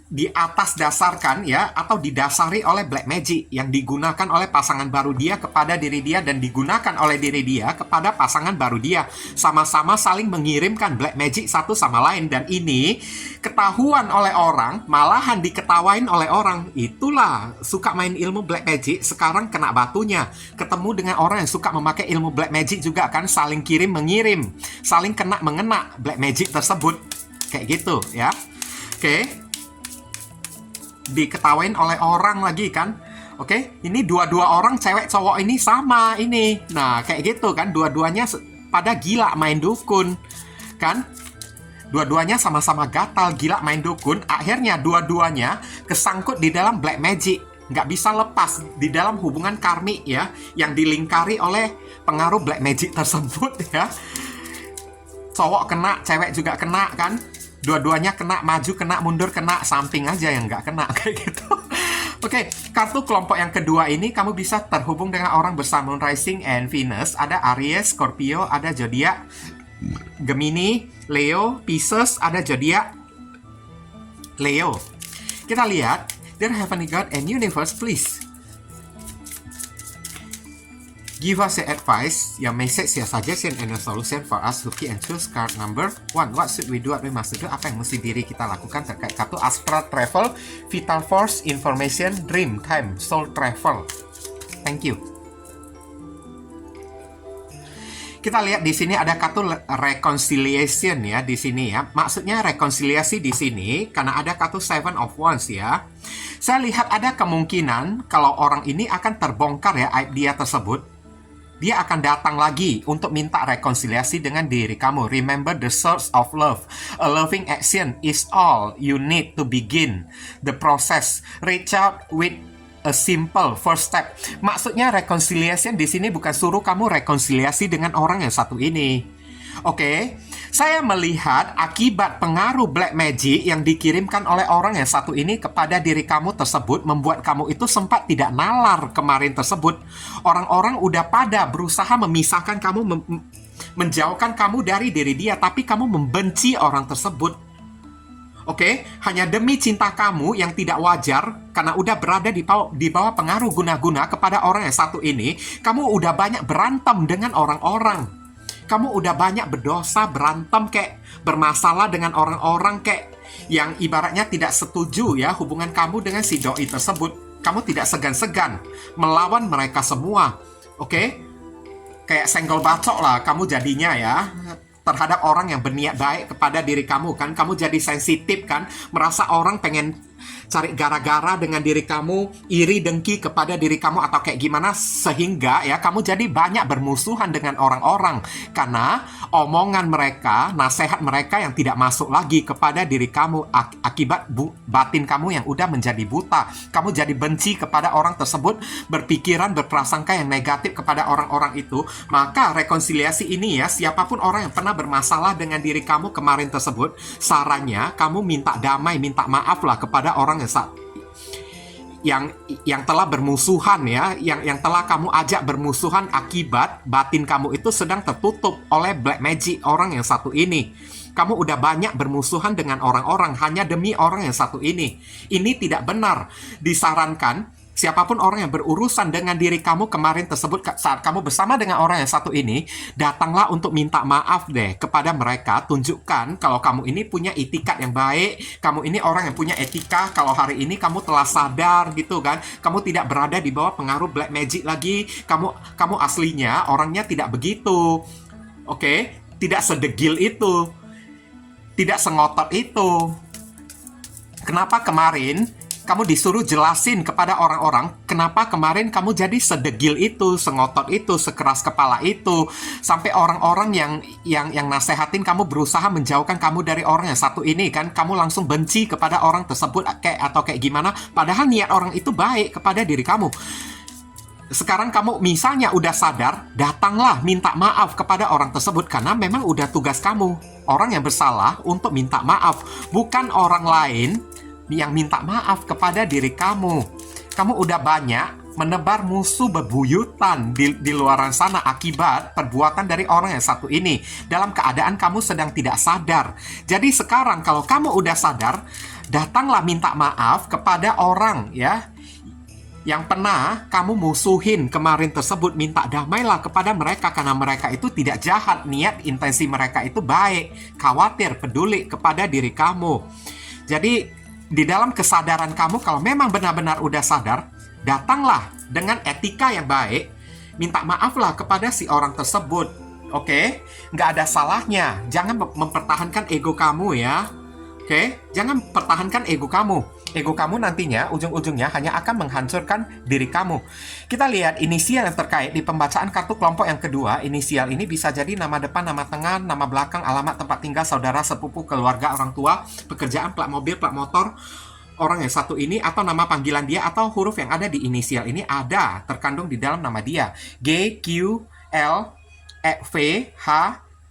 di atas dasarkan ya, atau didasari oleh black magic yang digunakan oleh pasangan baru dia kepada diri dia dan digunakan oleh diri dia kepada pasangan baru dia. Sama-sama saling mengirimkan black magic satu sama lain, dan ini ketahuan oleh orang, malahan diketawain oleh orang. Itulah suka main ilmu black magic sekarang kena batunya. Ketemu dengan orang yang suka memakai ilmu black magic juga kan, saling kirim mengirim, saling kena mengena black magic tersebut. Kayak gitu ya. Oke. Diketawain oleh orang lagi kan. Oke, ini dua-dua orang cewek cowok ini sama ini. Nah, kayak gitu kan, dua-duanya pada gila main dukun kan. Dua-duanya sama-sama gatal gila main dukun. Akhirnya dua-duanya kesangkut di dalam black magic. Nggak bisa lepas di dalam hubungan karmik ya, yang dilingkari oleh pengaruh black magic tersebut ya. Cowok kena, cewek juga kena kan. Dua-duanya kena, maju kena, mundur kena, samping aja yang nggak kena kayak gitu. Oke, kartu kelompok yang kedua ini kamu bisa terhubung dengan orang bersama Moon Rising and Venus. Ada Aries, Scorpio, ada zodiak Gemini, Leo, Pisces, ada zodiak Leo. Kita lihat, Dear Heavenly God and Universe, please give us your advice, your message, your suggestion, and your solution for us. Lucky and choose card number 1. What should we do? What we must do? Apa yang mesti diri kita lakukan terkait kartu Astral Travel, Vital Force, Information, Dream Time, Soul Travel. Thank you. Kita lihat di sini ada kartu reconciliation ya di sini ya. Maksudnya rekonsiliasi di sini karena ada kartu Seven of Wands ya. Saya lihat ada kemungkinan kalau orang ini akan terbongkar ya aib dia tersebut. Dia akan datang lagi untuk minta rekonsiliasi dengan diri kamu. Remember the source of love. A loving action is all you need to begin the process. Reach out with a simple first step. Maksudnya reconciliation di sini bukan suruh kamu rekonsiliasi dengan orang yang satu ini. Oke, saya melihat akibat pengaruh black magic yang dikirimkan oleh orang yang satu ini kepada diri kamu tersebut membuat kamu itu sempat tidak nalar kemarin tersebut. Orang-orang udah pada berusaha memisahkan kamu, menjauhkan kamu dari diri dia, tapi kamu membenci orang tersebut. Oke, hanya demi cinta kamu yang tidak wajar karena udah berada di bawah pengaruh guna-guna kepada orang yang satu ini, kamu udah banyak berantem dengan orang-orang. Kamu udah banyak berdosa, berantem kayak bermasalah dengan orang-orang kayak yang ibaratnya tidak setuju ya hubungan kamu dengan si doi tersebut. Kamu tidak segan-segan melawan mereka semua. Oke? Kayak senggol bacok lah kamu jadinya ya terhadap orang yang berniat baik kepada diri kamu kan. Kamu jadi sensitif kan, merasa orang pengen cari gara-gara dengan diri kamu, iri dengki kepada diri kamu atau kayak gimana, sehingga ya kamu jadi banyak bermusuhan dengan orang-orang karena omongan mereka, nasihat mereka yang tidak masuk lagi kepada diri kamu akibat batin kamu yang udah menjadi buta. Kamu jadi benci kepada orang tersebut, berpikiran, berprasangka yang negatif kepada orang-orang itu. Maka rekonsiliasi ini ya, siapapun orang yang pernah bermasalah dengan diri kamu kemarin tersebut, sarannya kamu minta damai, minta maaf lah kepada orang yang telah bermusuhan ya, yang telah kamu ajak bermusuhan akibat batin kamu itu sedang tertutup oleh black magic orang yang satu ini. Kamu udah banyak bermusuhan dengan orang-orang hanya demi orang yang satu ini. Ini tidak benar. Disarankan siapapun orang yang berurusan dengan diri kamu kemarin tersebut saat kamu bersama dengan orang yang satu ini, datanglah untuk minta maaf deh kepada mereka. Tunjukkan kalau kamu ini punya itikat yang baik, kamu ini orang yang punya etika. Kalau hari ini kamu telah sadar gitu kan, kamu tidak berada di bawah pengaruh black magic lagi. Kamu aslinya orangnya tidak begitu. Oke? Tidak sedegil itu. Tidak sengotot itu. Kenapa kemarin kamu disuruh jelasin kepada orang-orang kenapa kemarin kamu jadi sedegil itu, sengotot itu, sekeras kepala itu, sampai orang-orang yang nasehatin kamu berusaha menjauhkan kamu dari orang yang satu ini kan, kamu langsung benci kepada orang tersebut kayak gimana, padahal niat orang itu baik kepada diri kamu. Sekarang kamu misalnya udah sadar, datanglah minta maaf kepada orang tersebut karena memang udah tugas kamu, orang yang bersalah untuk minta maaf, bukan orang lain yang minta maaf kepada diri kamu. Kamu udah banyak menebar musuh bebuyutan di luaran sana akibat perbuatan dari orang yang satu ini dalam keadaan kamu sedang tidak sadar. Jadi sekarang kalau kamu udah sadar, datanglah minta maaf kepada orang ya yang pernah kamu musuhin kemarin tersebut. Minta damailah kepada mereka karena mereka itu tidak jahat, niat intensi mereka itu baik, khawatir, peduli kepada diri kamu. Jadi di dalam kesadaran kamu, kalau memang benar-benar udah sadar, datanglah dengan etika yang baik, minta maaflah kepada si orang tersebut. Oke? Nggak ada salahnya. Jangan mempertahankan ego kamu ya. Oke? Jangan pertahankan ego kamu. Ego kamu nantinya, ujung-ujungnya hanya akan menghancurkan diri kamu. Kita lihat inisial yang terkait di pembacaan kartu kelompok yang kedua. Inisial ini bisa jadi nama depan, nama tengah, nama belakang, alamat tempat tinggal, saudara, sepupu, keluarga, orang tua, pekerjaan, plat mobil, plat motor, orang yang satu ini, atau nama panggilan dia, atau huruf yang ada di inisial ini ada terkandung di dalam nama dia. G, Q, L, V, H,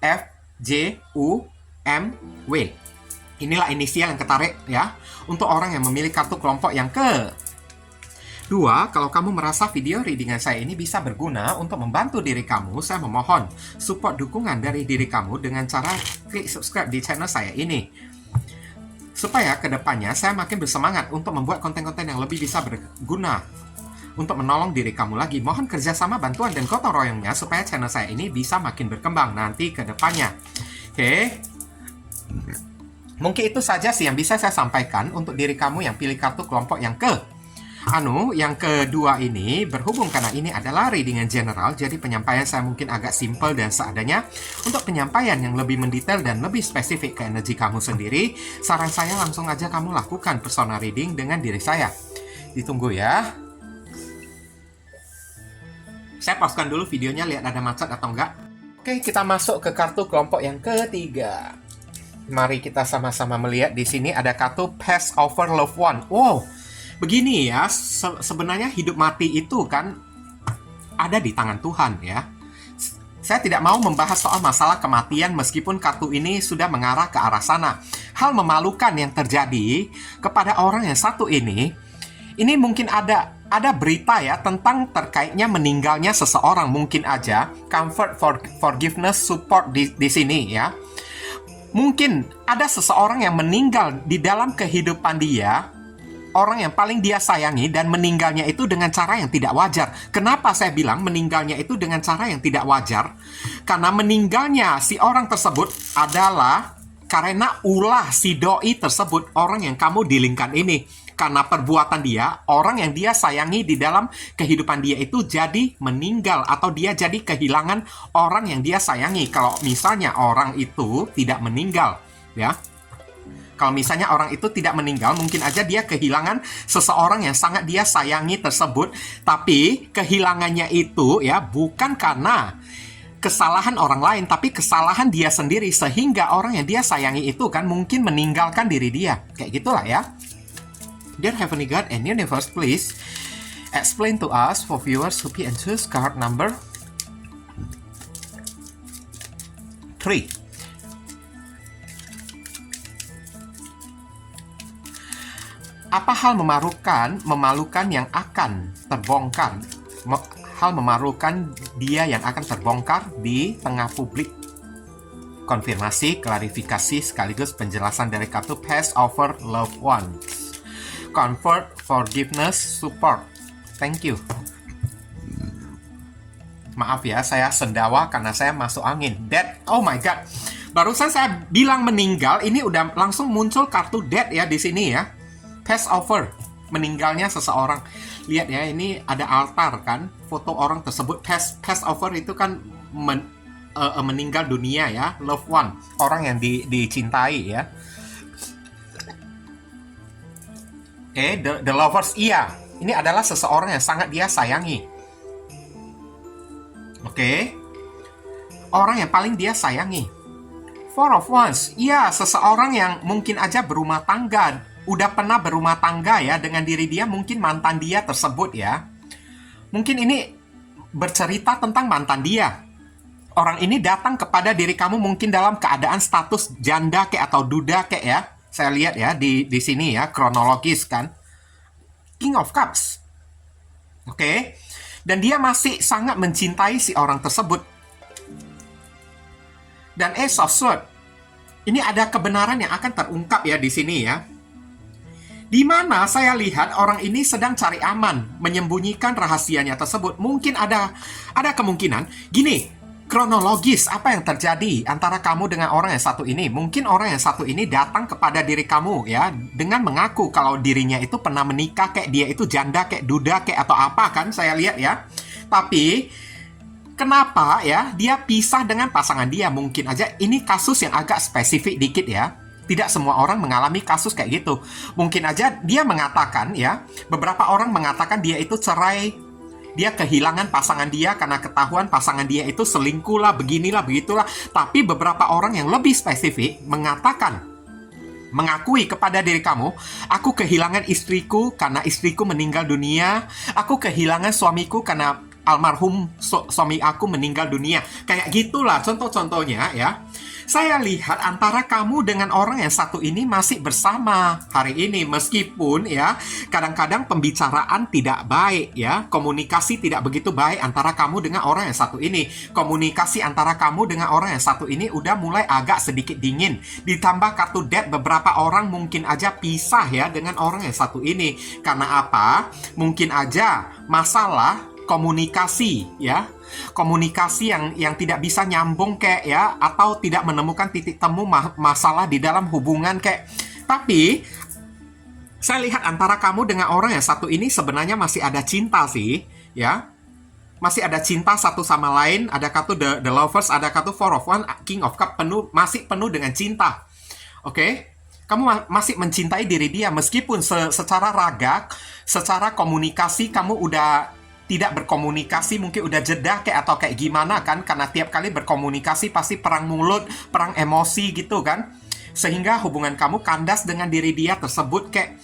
F, J, U, M, W. Inilah inisial yang ketarik ya untuk orang yang memilih kartu kelompok yang kedua. Kalau kamu merasa video readingan saya ini bisa berguna untuk membantu diri kamu, saya memohon support dukungan dari diri kamu dengan cara klik subscribe di channel saya ini. Supaya kedepannya saya makin bersemangat untuk membuat konten-konten yang lebih bisa berguna untuk menolong diri kamu lagi. Mohon kerjasama, bantuan, dan gotong royongnya supaya channel saya ini bisa makin berkembang nanti kedepannya. Oke. Mungkin itu saja sih yang bisa saya sampaikan untuk diri kamu yang pilih kartu kelompok yang yang kedua ini. Berhubung karena ini adalah readingan general, jadi penyampaian saya mungkin agak simple dan seadanya. Untuk penyampaian yang lebih mendetail dan lebih spesifik ke energi kamu sendiri, saran saya langsung aja kamu lakukan personal reading dengan diri saya. Ditunggu ya. Saya pauskan dulu videonya, lihat ada macet atau enggak. Oke, kita masuk ke kartu kelompok yang ketiga. Mari kita sama-sama melihat. Di sini ada kartu Pass Over Loved One. Wow, begini ya, sebenarnya hidup mati itu kan ada di tangan Tuhan ya. Saya tidak mau membahas soal masalah kematian meskipun kartu ini sudah mengarah ke arah sana. Hal memalukan yang terjadi kepada orang yang satu ini mungkin ada berita ya tentang terkaitnya meninggalnya seseorang. Mungkin aja comfort, forgiveness, support di sini ya. Mungkin ada seseorang yang meninggal di dalam kehidupan dia, orang yang paling dia sayangi, dan meninggalnya itu dengan cara yang tidak wajar. Kenapa saya bilang meninggalnya itu dengan cara yang tidak wajar? Karena meninggalnya si orang tersebut adalah karena ulah si doi tersebut, orang yang kamu dealingkan ini. Karena perbuatan dia, orang yang dia sayangi di dalam kehidupan dia itu jadi meninggal, atau dia jadi kehilangan orang yang dia sayangi. Kalau misalnya orang itu tidak meninggal, ya. Kalau misalnya orang itu tidak meninggal, mungkin aja dia kehilangan seseorang yang sangat dia sayangi tersebut. Tapi kehilangannya itu ya bukan karena kesalahan orang lain, tapi kesalahan dia sendiri. Sehingga orang yang dia sayangi itu kan mungkin meninggalkan diri dia. Kayak gitulah ya. Dear Heavenly God and Universe, please explain to us for viewers who pick and choose card number 3. Apa hal memalukan yang akan terbongkar? Hal memalukan dia yang akan terbongkar di tengah publik. Konfirmasi, klarifikasi, sekaligus penjelasan dari kartu Pass Over Loved Ones. Comfort, forgiveness, support. Thank you. Maaf ya, saya sendawa karena saya masuk angin. Dead, oh my god. Barusan saya bilang meninggal, ini udah langsung muncul kartu dead ya di sini ya. Pass over, meninggalnya seseorang. Lihat ya, ini ada altar kan, foto orang tersebut. Pass over itu kan meninggal dunia ya, loved one, orang yang dicintai ya. The lovers, iya. Ini adalah seseorang yang sangat dia sayangi. Orang yang paling dia sayangi. Four of Wands, iya, seseorang yang mungkin aja berumah tangga. Udah pernah berumah tangga ya dengan diri dia, mungkin mantan dia tersebut ya. Mungkin ini bercerita tentang mantan dia. Orang ini datang kepada diri kamu mungkin dalam keadaan status janda kek atau duda kek ya. Saya lihat ya di sini ya, kronologis kan. King of Cups. Oke? Dan dia masih sangat mencintai si orang tersebut. Dan Ace of Swords, ini ada kebenaran yang akan terungkap ya di sini ya. Di mana saya lihat orang ini sedang cari aman, menyembunyikan rahasianya tersebut. Mungkin ada kemungkinan, gini, kronologis apa yang terjadi antara kamu dengan orang yang satu ini. Mungkin orang yang satu ini datang kepada diri kamu ya, dengan mengaku kalau dirinya itu pernah menikah, kayak dia itu janda, kayak duda, kayak atau apa kan, saya lihat ya. Tapi kenapa ya dia pisah dengan pasangan dia? Mungkin aja ini kasus yang agak spesifik dikit ya. Tidak semua orang mengalami kasus kayak gitu. Mungkin aja dia mengatakan ya, beberapa orang mengatakan dia itu cerai, dia kehilangan pasangan dia karena ketahuan pasangan dia itu selingkuh lah, beginilah, begitulah. Tapi beberapa orang yang lebih spesifik mengatakan, mengakui kepada diri kamu, aku kehilangan istriku karena istriku meninggal dunia, aku kehilangan suamiku karena almarhum suami aku meninggal dunia. Kayak gitulah contoh-contohnya ya. Saya lihat antara kamu dengan orang yang satu ini masih bersama hari ini, meskipun ya kadang-kadang pembicaraan tidak baik ya, komunikasi tidak begitu baik antara kamu dengan orang yang satu ini. Komunikasi antara kamu dengan orang yang satu ini udah mulai agak sedikit dingin. Ditambah kartu death, beberapa orang mungkin aja pisah ya dengan orang yang satu ini. Karena apa? Mungkin aja masalah komunikasi ya, komunikasi yang tidak bisa nyambung kayak ya, atau tidak menemukan titik temu masalah di dalam hubungan kayak. Tapi saya lihat antara kamu dengan orang yang satu ini sebenarnya masih ada cinta sih ya, masih ada cinta satu sama lain. Ada kartu the Lovers, ada kartu Four of Wands, King of Cups, masih penuh dengan cinta. Oke? Kamu masih mencintai diri dia meskipun secara raga, secara komunikasi kamu udah tidak berkomunikasi, mungkin udah jeda kayak atau kayak gimana kan, karena tiap kali berkomunikasi pasti perang mulut, perang emosi gitu kan, sehingga hubungan kamu kandas dengan diri dia tersebut kayak.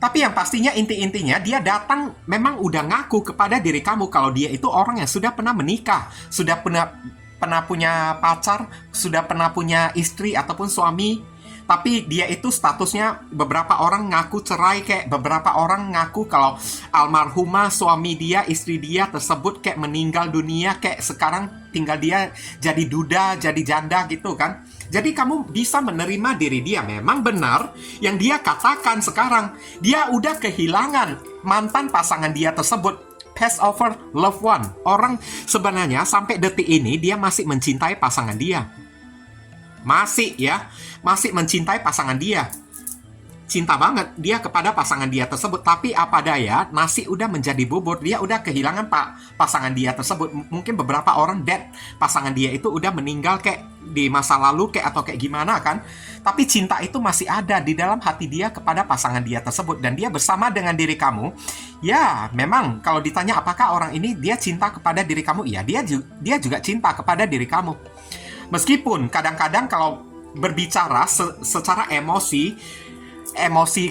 Tapi yang pastinya inti-intinya dia datang memang udah ngaku kepada diri kamu kalau dia itu orang yang sudah pernah menikah, sudah pernah punya pacar, sudah pernah punya istri ataupun suami. Tapi dia itu statusnya, beberapa orang ngaku cerai, kayak beberapa orang ngaku kalau almarhumah suami dia, istri dia tersebut kayak meninggal dunia, kayak sekarang tinggal dia jadi duda, jadi janda gitu kan. Jadi kamu bisa menerima diri dia. Memang benar yang dia katakan sekarang, dia udah kehilangan mantan pasangan dia tersebut, pass over loved one. Orang sebenarnya sampai detik ini dia masih mencintai pasangan dia. Masih ya, masih mencintai pasangan dia. Cinta banget dia kepada pasangan dia tersebut. Tapi apa daya, nasi udah menjadi bubur. Dia udah kehilangan pasangan dia tersebut. Mungkin beberapa orang dead, pasangan dia itu udah meninggal kayak di masa lalu kayak atau kayak gimana kan. Tapi cinta itu masih ada di dalam hati dia kepada pasangan dia tersebut. Dan dia bersama dengan diri kamu. Ya memang kalau ditanya apakah orang ini dia cinta kepada diri kamu, ya dia juga cinta kepada diri kamu. Meskipun kadang-kadang kalau berbicara secara emosi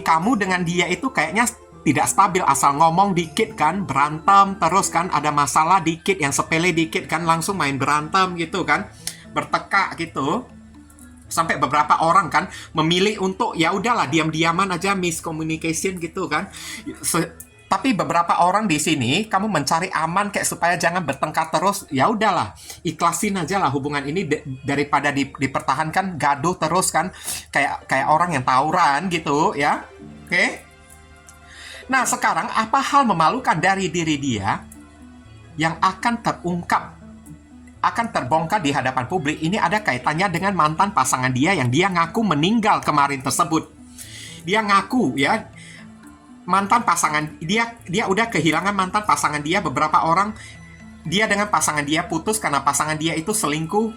kamu dengan dia itu kayaknya tidak stabil. Asal ngomong dikit kan, berantem terus kan, ada masalah dikit, yang sepele dikit kan, langsung main berantem gitu kan, bertekak gitu. Sampai beberapa orang kan memilih untuk ya udahlah diam-diaman aja, miscommunication gitu kan. Tapi beberapa orang di sini kamu mencari aman kayak supaya jangan bertengkar terus. Ya udahlah, ikhlasin aja lah hubungan ini daripada dipertahankan gaduh terus kan, kayak orang yang tawuran gitu ya. Oke. Nah, sekarang apa hal memalukan dari diri dia yang akan terungkap, akan terbongkar di hadapan publik? Ini ada kaitannya dengan mantan pasangan dia yang dia ngaku meninggal kemarin tersebut. Dia ngaku ya, mantan pasangan dia udah kehilangan mantan pasangan dia. Beberapa orang dia dengan pasangan dia putus karena pasangan dia itu selingkuh.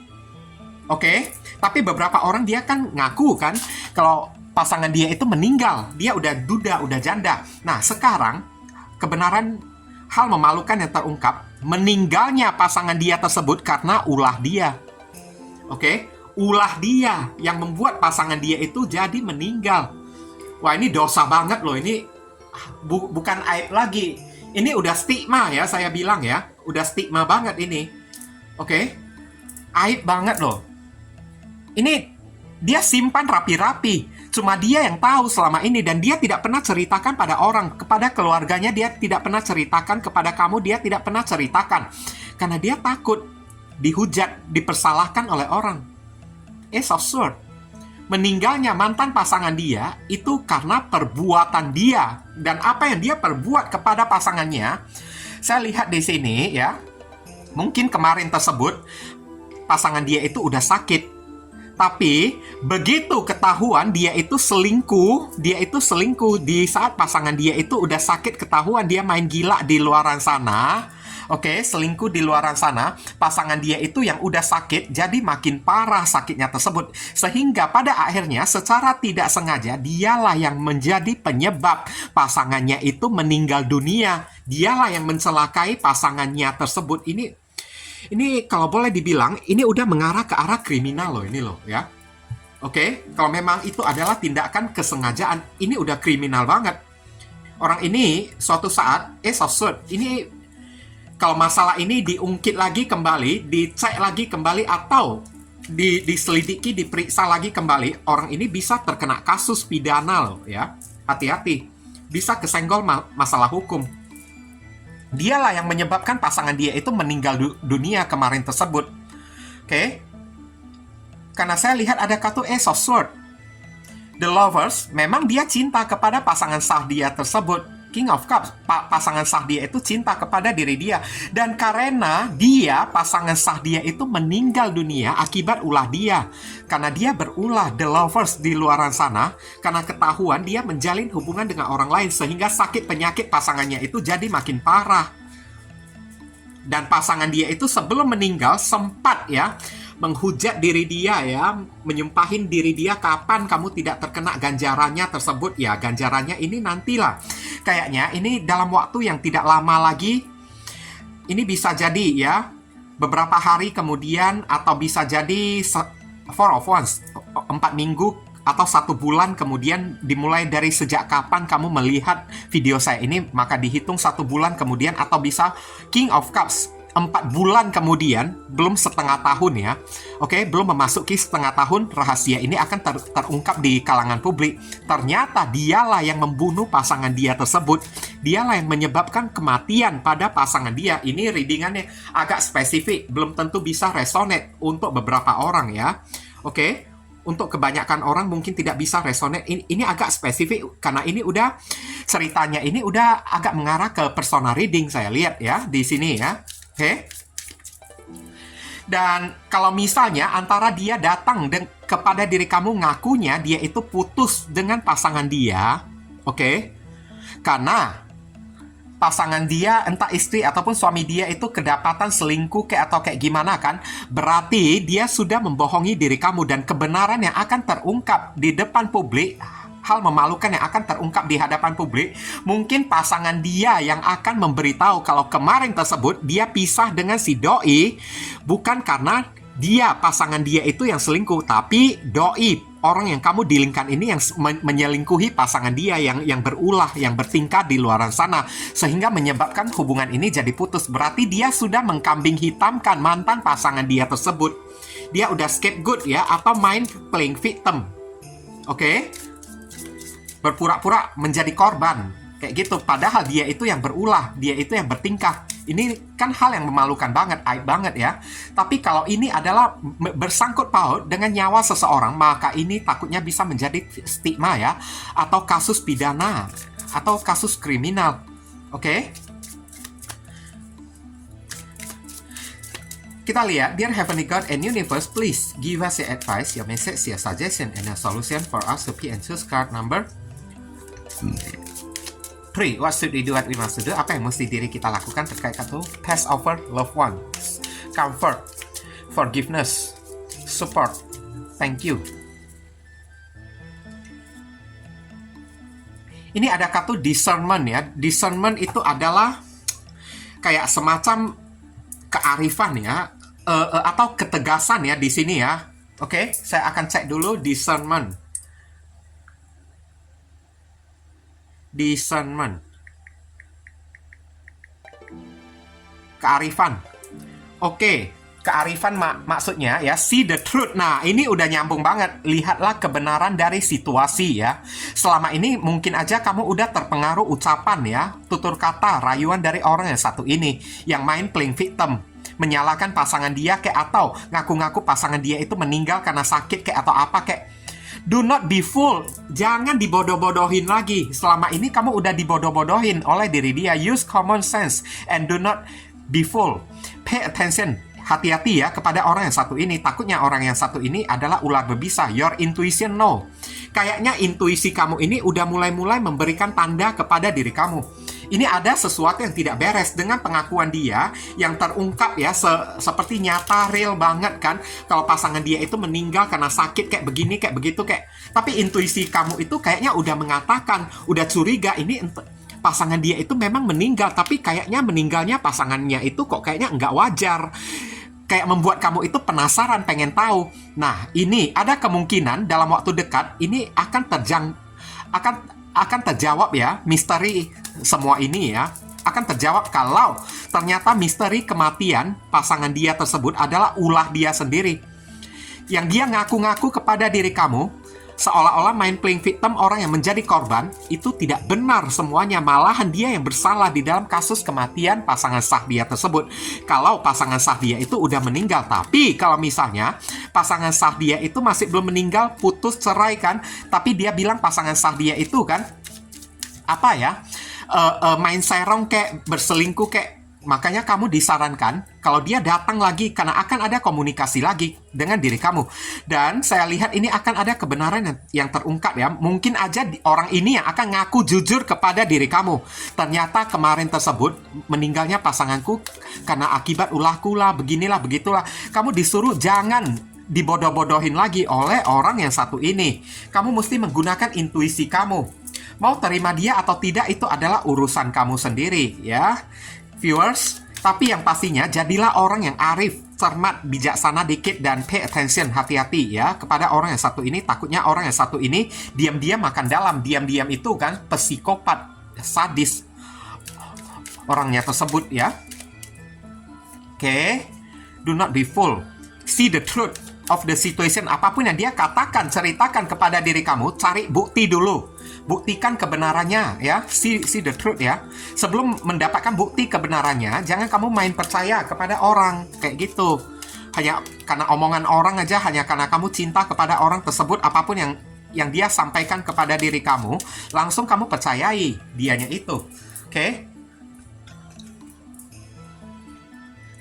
Oke? Tapi beberapa orang dia kan ngaku kan kalau pasangan dia itu meninggal, dia udah duda, udah janda. Nah, sekarang kebenaran hal memalukan yang terungkap, meninggalnya pasangan dia tersebut karena ulah dia. Oke? Ulah dia yang membuat pasangan dia itu jadi meninggal. Wah, ini dosa banget loh. Ini bukan aib lagi. Ini udah stigma ya, saya bilang ya. Udah stigma banget ini. Oke? Aib banget loh. Ini dia simpan rapi-rapi. Cuma dia yang tahu selama ini, dan dia tidak pernah ceritakan pada orang, kepada keluarganya dia tidak pernah ceritakan, kepada kamu dia tidak pernah ceritakan. Karena dia takut dihujat, dipersalahkan oleh orang. It's absurd. Meninggalnya mantan pasangan dia itu karena perbuatan dia, dan apa yang dia perbuat kepada pasangannya. Saya lihat di sini ya, mungkin kemarin tersebut pasangan dia itu udah sakit, tapi begitu ketahuan dia itu selingkuh di saat pasangan dia itu udah sakit, ketahuan dia main gila di luaran sana. Oke, selingkuh di luaran sana, pasangan dia itu yang udah sakit, jadi makin parah sakitnya tersebut. Sehingga pada akhirnya secara tidak sengaja, dialah yang menjadi penyebab pasangannya itu meninggal dunia. Dialah yang mencelakai pasangannya tersebut. Ini kalau boleh dibilang, ini udah mengarah ke arah kriminal loh, ini loh ya. Oke, kalau memang itu adalah tindakan kesengajaan, ini udah kriminal banget. Orang ini suatu saat, absurd. Ini kalau masalah ini diungkit lagi kembali, dicek lagi kembali, atau diselidiki, diperiksa lagi kembali, orang ini bisa terkena kasus pidana loh ya. Hati-hati, bisa kesenggol masalah hukum. Dialah yang menyebabkan pasangan dia itu meninggal dunia kemarin tersebut. Oke? Karena saya lihat ada kartu Ace of Swords. The Lovers, memang dia cinta kepada pasangan sah dia tersebut. King of Cups, pasangan sah dia itu cinta kepada diri dia. Dan karena dia, pasangan sah dia itu meninggal dunia akibat ulah dia. Karena dia berulah, The Lovers, di luaran sana, karena ketahuan dia menjalin hubungan dengan orang lain, sehingga sakit penyakit pasangannya itu jadi makin parah. Dan pasangan dia itu sebelum meninggal sempat ya menghujat diri dia ya, menyumpahin diri dia, kapan kamu tidak terkena ganjarannya tersebut. Ya, ganjarannya ini nantilah. Kayaknya ini dalam waktu yang tidak lama lagi. Ini bisa jadi ya, beberapa hari kemudian, atau bisa jadi 4 of Wands, 4 minggu atau 1 bulan kemudian, dimulai dari sejak kapan kamu melihat video saya ini, maka dihitung 1 bulan kemudian, atau bisa King of Cups 4 bulan kemudian, belum setengah tahun ya. Oke, belum memasuki setengah tahun, rahasia ini akan terungkap di kalangan publik. Ternyata dialah yang membunuh pasangan dia tersebut. Dialah yang menyebabkan kematian pada pasangan dia. Ini readingannya agak spesifik, belum tentu bisa resonate untuk beberapa orang ya. Oke, untuk kebanyakan orang mungkin tidak bisa resonate. Ini agak spesifik karena ini udah ceritanya ini udah agak mengarah ke personal reading, saya lihat ya di sini ya. Oke. Dan kalau misalnya antara dia datang kepada diri kamu, ngakunya dia itu putus dengan pasangan dia, oke? Karena pasangan dia, entah istri ataupun suami dia itu kedapatan selingkuh atau kayak gimana kan, berarti dia sudah membohongi diri kamu, dan kebenaran yang akan terungkap di depan publik, hal memalukan yang akan terungkap di hadapan publik, mungkin pasangan dia yang akan memberitahu kalau kemarin tersebut dia pisah dengan si doi bukan karena dia, pasangan dia itu yang selingkuh, tapi doi, orang yang kamu dilingkan ini, yang menyelingkuhi pasangan dia, yang berulah, yang bertingkah di luar sana, sehingga menyebabkan hubungan ini jadi putus. Berarti dia sudah mengkambing hitamkan mantan pasangan dia tersebut. Dia udah scapegoat ya, atau main playing victim. Oke? Berpura-pura menjadi korban kayak gitu, padahal dia itu yang berulah, dia itu yang bertingkah. Ini kan hal yang memalukan banget, aib banget ya. Tapi kalau ini adalah bersangkut paut dengan nyawa seseorang, maka ini takutnya bisa menjadi stigma ya, atau kasus pidana, atau kasus kriminal. Oke? Kita lihat, Dear Heavenly God and Universe, please give us your advice, your message, your suggestion, and a solution for us to pick and choose card number 3. What should we do, what we must do? Apa yang mesti diri kita lakukan terkait kartu pass over loved one, comfort, forgiveness, support, thank you. Ini ada kartu discernment ya. Discernment itu adalah kayak semacam kearifan ya, atau ketegasan ya di sini ya. Oke, saya akan cek dulu discernment. Discernment, kearifan. Oke, Kearifan maksudnya ya, see the truth. Nah, ini udah nyambung banget. Lihatlah kebenaran dari situasi ya. Selama ini mungkin aja kamu udah terpengaruh ucapan ya, tutur kata, rayuan dari orang yang satu ini, yang main playing victim, menyalahkan pasangan dia atau ngaku-ngaku pasangan dia itu meninggal karena sakit atau apa Do not be fooled. Jangan dibodoh-bodohin lagi. Selama ini kamu udah dibodoh-bodohin oleh diri dia. Use common sense and do not be fooled. Pay attention. Hati-hati ya kepada orang yang satu ini. Takutnya orang yang satu ini adalah ular berbisa. Your intuition no. Kayaknya intuisi kamu ini udah mulai-mulai memberikan tanda kepada diri kamu. Ini ada sesuatu yang tidak beres dengan pengakuan dia yang terungkap ya, seperti nyata, real banget kan. Kalau pasangan dia itu meninggal karena sakit kayak begini, kayak begitu, tapi intuisi kamu itu kayaknya udah mengatakan, udah curiga ini pasangan dia itu memang meninggal, tapi kayaknya meninggalnya pasangannya itu kok kayaknya nggak wajar. Kayak membuat kamu itu penasaran, pengen tahu. Nah, ini ada kemungkinan dalam waktu dekat ini akan terjawab ya, misteri semua ini ya. Akan terjawab kalau ternyata misteri kematian pasangan dia tersebut adalah ulah dia sendiri. Yang dia ngaku-ngaku kepada diri kamu, seolah-olah main playing victim, orang yang menjadi korban, itu tidak benar semuanya. Malahan dia yang bersalah di dalam kasus kematian pasangan sah dia tersebut. Kalau pasangan sah dia itu udah meninggal. Tapi kalau misalnya pasangan sah dia itu masih belum meninggal, putus, cerai kan, tapi dia bilang pasangan sah dia itu kan, main serong berselingkuh makanya kamu disarankan kalau dia datang lagi, karena akan ada komunikasi lagi dengan diri kamu. Dan saya lihat ini akan ada kebenaran yang terungkap ya. Mungkin aja orang ini yang akan ngaku jujur kepada diri kamu. Ternyata kemarin tersebut meninggalnya pasanganku karena akibat ulahku lah, beginilah, begitulah. Kamu disuruh jangan dibodoh-bodohin lagi oleh orang yang satu ini. Kamu mesti menggunakan intuisi kamu. Mau terima dia atau tidak itu adalah urusan kamu sendiri ya, viewers. Tapi yang pastinya jadilah orang yang arif, cermat, bijaksana dikit, dan pay attention, hati-hati ya kepada orang yang satu ini. Takutnya orang yang satu ini diam-diam makan dalam. Diam-diam itu kan psikopat, sadis orangnya tersebut ya. Oke. Do not be fooled. See the truth of the situation. Apapun yang dia katakan, ceritakan kepada diri kamu, cari bukti dulu. Buktikan kebenarannya ya, see the truth ya. Sebelum mendapatkan bukti kebenarannya, jangan kamu main percaya kepada orang kayak gitu. Hanya karena omongan orang aja, hanya karena kamu cinta kepada orang tersebut, apapun yang dia sampaikan kepada diri kamu, langsung kamu percayai dianya itu. Oke?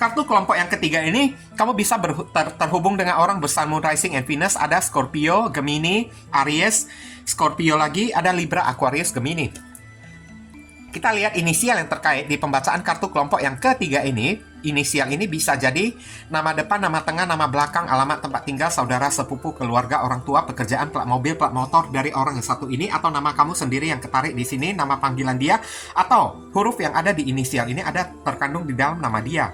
Kartu kelompok yang ketiga ini, kamu bisa terhubung dengan orang bersama Moon Rising and Venus. Ada Scorpio, Gemini, Aries, Scorpio lagi, ada Libra, Aquarius, Gemini. Kita lihat inisial yang terkait di pembacaan kartu kelompok yang ketiga ini. Inisial ini bisa jadi nama depan, nama tengah, nama belakang, alamat tempat tinggal, saudara, sepupu, keluarga, orang tua, pekerjaan, plat mobil, plat motor dari orang yang satu ini, atau nama kamu sendiri yang ketarik di sini, nama panggilan dia, atau huruf yang ada di inisial ini ada terkandung di dalam nama dia.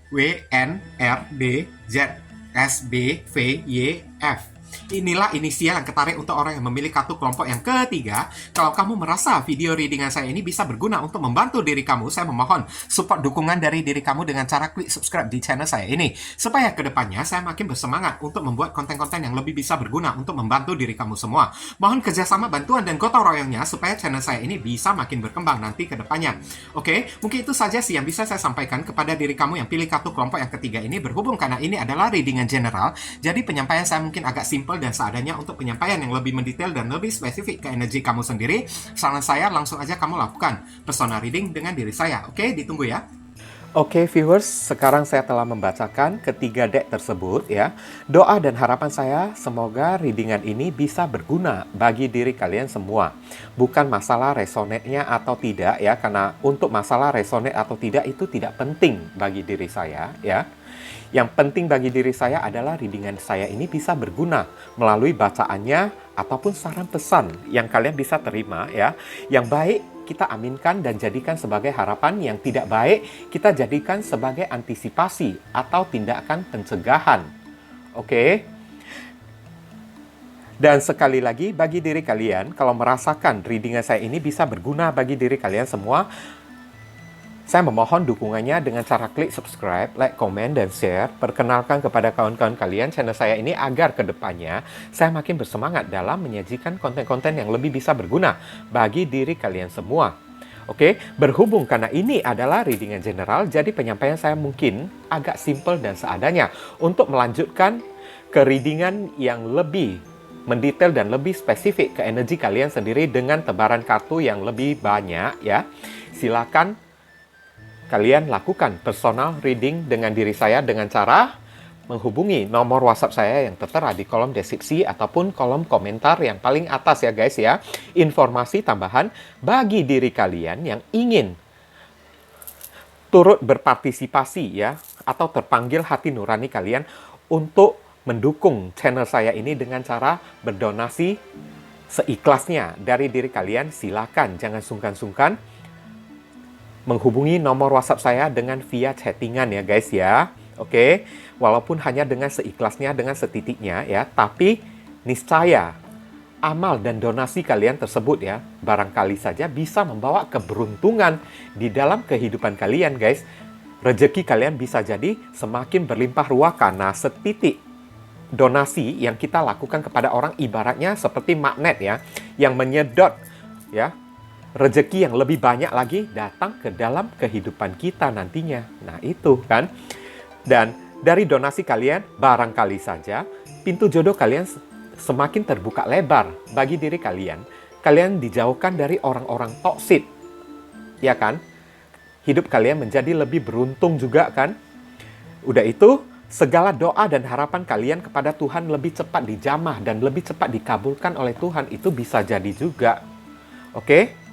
W, N, R, D, Z, S, B, V, Y, F. Inilah inisial yang ketarik untuk orang yang memilih kartu kelompok yang ketiga. Kalau kamu merasa video readingan saya ini bisa berguna untuk membantu diri kamu, saya memohon support dukungan dari diri kamu dengan cara klik subscribe di channel saya ini. Supaya kedepannya saya makin bersemangat untuk membuat konten-konten yang lebih bisa berguna untuk membantu diri kamu semua. Mohon kerjasama, bantuan, dan gotong royongnya supaya channel saya ini bisa makin berkembang nanti kedepannya. Oke, mungkin itu saja sih yang bisa saya sampaikan kepada diri kamu yang pilih kartu kelompok yang ketiga ini. Berhubung karena ini adalah readingan general, jadi penyampaian saya mungkin agak simple dan seadanya. Untuk penyampaian yang lebih mendetail dan lebih spesifik ke energi kamu sendiri, saran saya langsung aja kamu lakukan personal reading dengan diri saya. Oke, ditunggu ya. Oke viewers, sekarang saya telah membacakan ketiga deck tersebut ya. Doa dan harapan saya semoga readingan ini bisa berguna bagi diri kalian semua. Bukan masalah resonate-nya atau tidak ya, karena untuk masalah resonate atau tidak itu tidak penting bagi diri saya ya. Yang penting bagi diri saya adalah readingan saya ini bisa berguna melalui bacaannya ataupun saran pesan yang kalian bisa terima ya. Yang baik kita aminkan dan jadikan sebagai harapan, yang tidak baik kita jadikan sebagai antisipasi atau tindakan pencegahan. Oke? Dan sekali lagi bagi diri kalian, kalau merasakan readingan saya ini bisa berguna bagi diri kalian semua, Saya memohon dukungannya dengan cara klik subscribe, like, komen, dan share. Perkenalkan kepada kawan-kawan kalian channel saya ini agar kedepannya saya makin bersemangat dalam menyajikan konten-konten yang lebih bisa berguna bagi diri kalian semua. Oke, berhubung karena ini adalah readingan general, jadi penyampaian saya mungkin agak simple dan seadanya untuk melanjutkan ke readingan yang lebih mendetail dan lebih spesifik ke energi kalian sendiri dengan tebaran kartu yang lebih banyak ya. Silakan kalian lakukan personal reading dengan diri saya dengan cara menghubungi nomor WhatsApp saya yang tertera di kolom deskripsi ataupun kolom komentar yang paling atas ya guys ya. Informasi tambahan bagi diri kalian yang ingin turut berpartisipasi ya atau terpanggil hati nurani kalian untuk mendukung channel saya ini dengan cara berdonasi seikhlasnya dari diri kalian. Silakan, jangan sungkan-sungkan menghubungi nomor WhatsApp saya dengan via chattingan ya guys ya. Oke, walaupun hanya dengan seikhlasnya, dengan setitiknya ya, tapi niscaya amal dan donasi kalian tersebut ya, barangkali saja bisa membawa keberuntungan di dalam kehidupan kalian guys. Rezeki kalian bisa jadi semakin berlimpah ruah karena setitik donasi yang kita lakukan kepada orang ibaratnya seperti magnet ya, yang menyedot ya, rezeki yang lebih banyak lagi datang ke dalam kehidupan kita nantinya. Nah itu kan. Dan dari donasi kalian, barangkali saja pintu jodoh kalian semakin terbuka lebar bagi diri kalian. Kalian dijauhkan dari orang-orang toksik. Ya kan? Hidup kalian menjadi lebih beruntung juga kan? Udah itu, segala doa dan harapan kalian kepada Tuhan lebih cepat dijamah dan lebih cepat dikabulkan oleh Tuhan. Itu bisa jadi juga. Oke?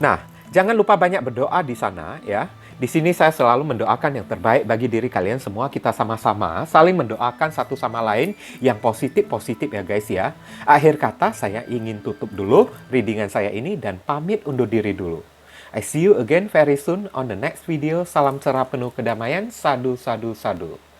Nah, jangan lupa banyak berdoa di sana ya. Di sini saya selalu mendoakan yang terbaik bagi diri kalian semua. Kita sama-sama saling mendoakan satu sama lain yang positif-positif ya guys ya. Akhir kata saya ingin tutup dulu readingan saya ini dan pamit undur diri dulu. I see you again very soon on the next video. Salam cerah penuh kedamaian. Sadu, sadu, sadu.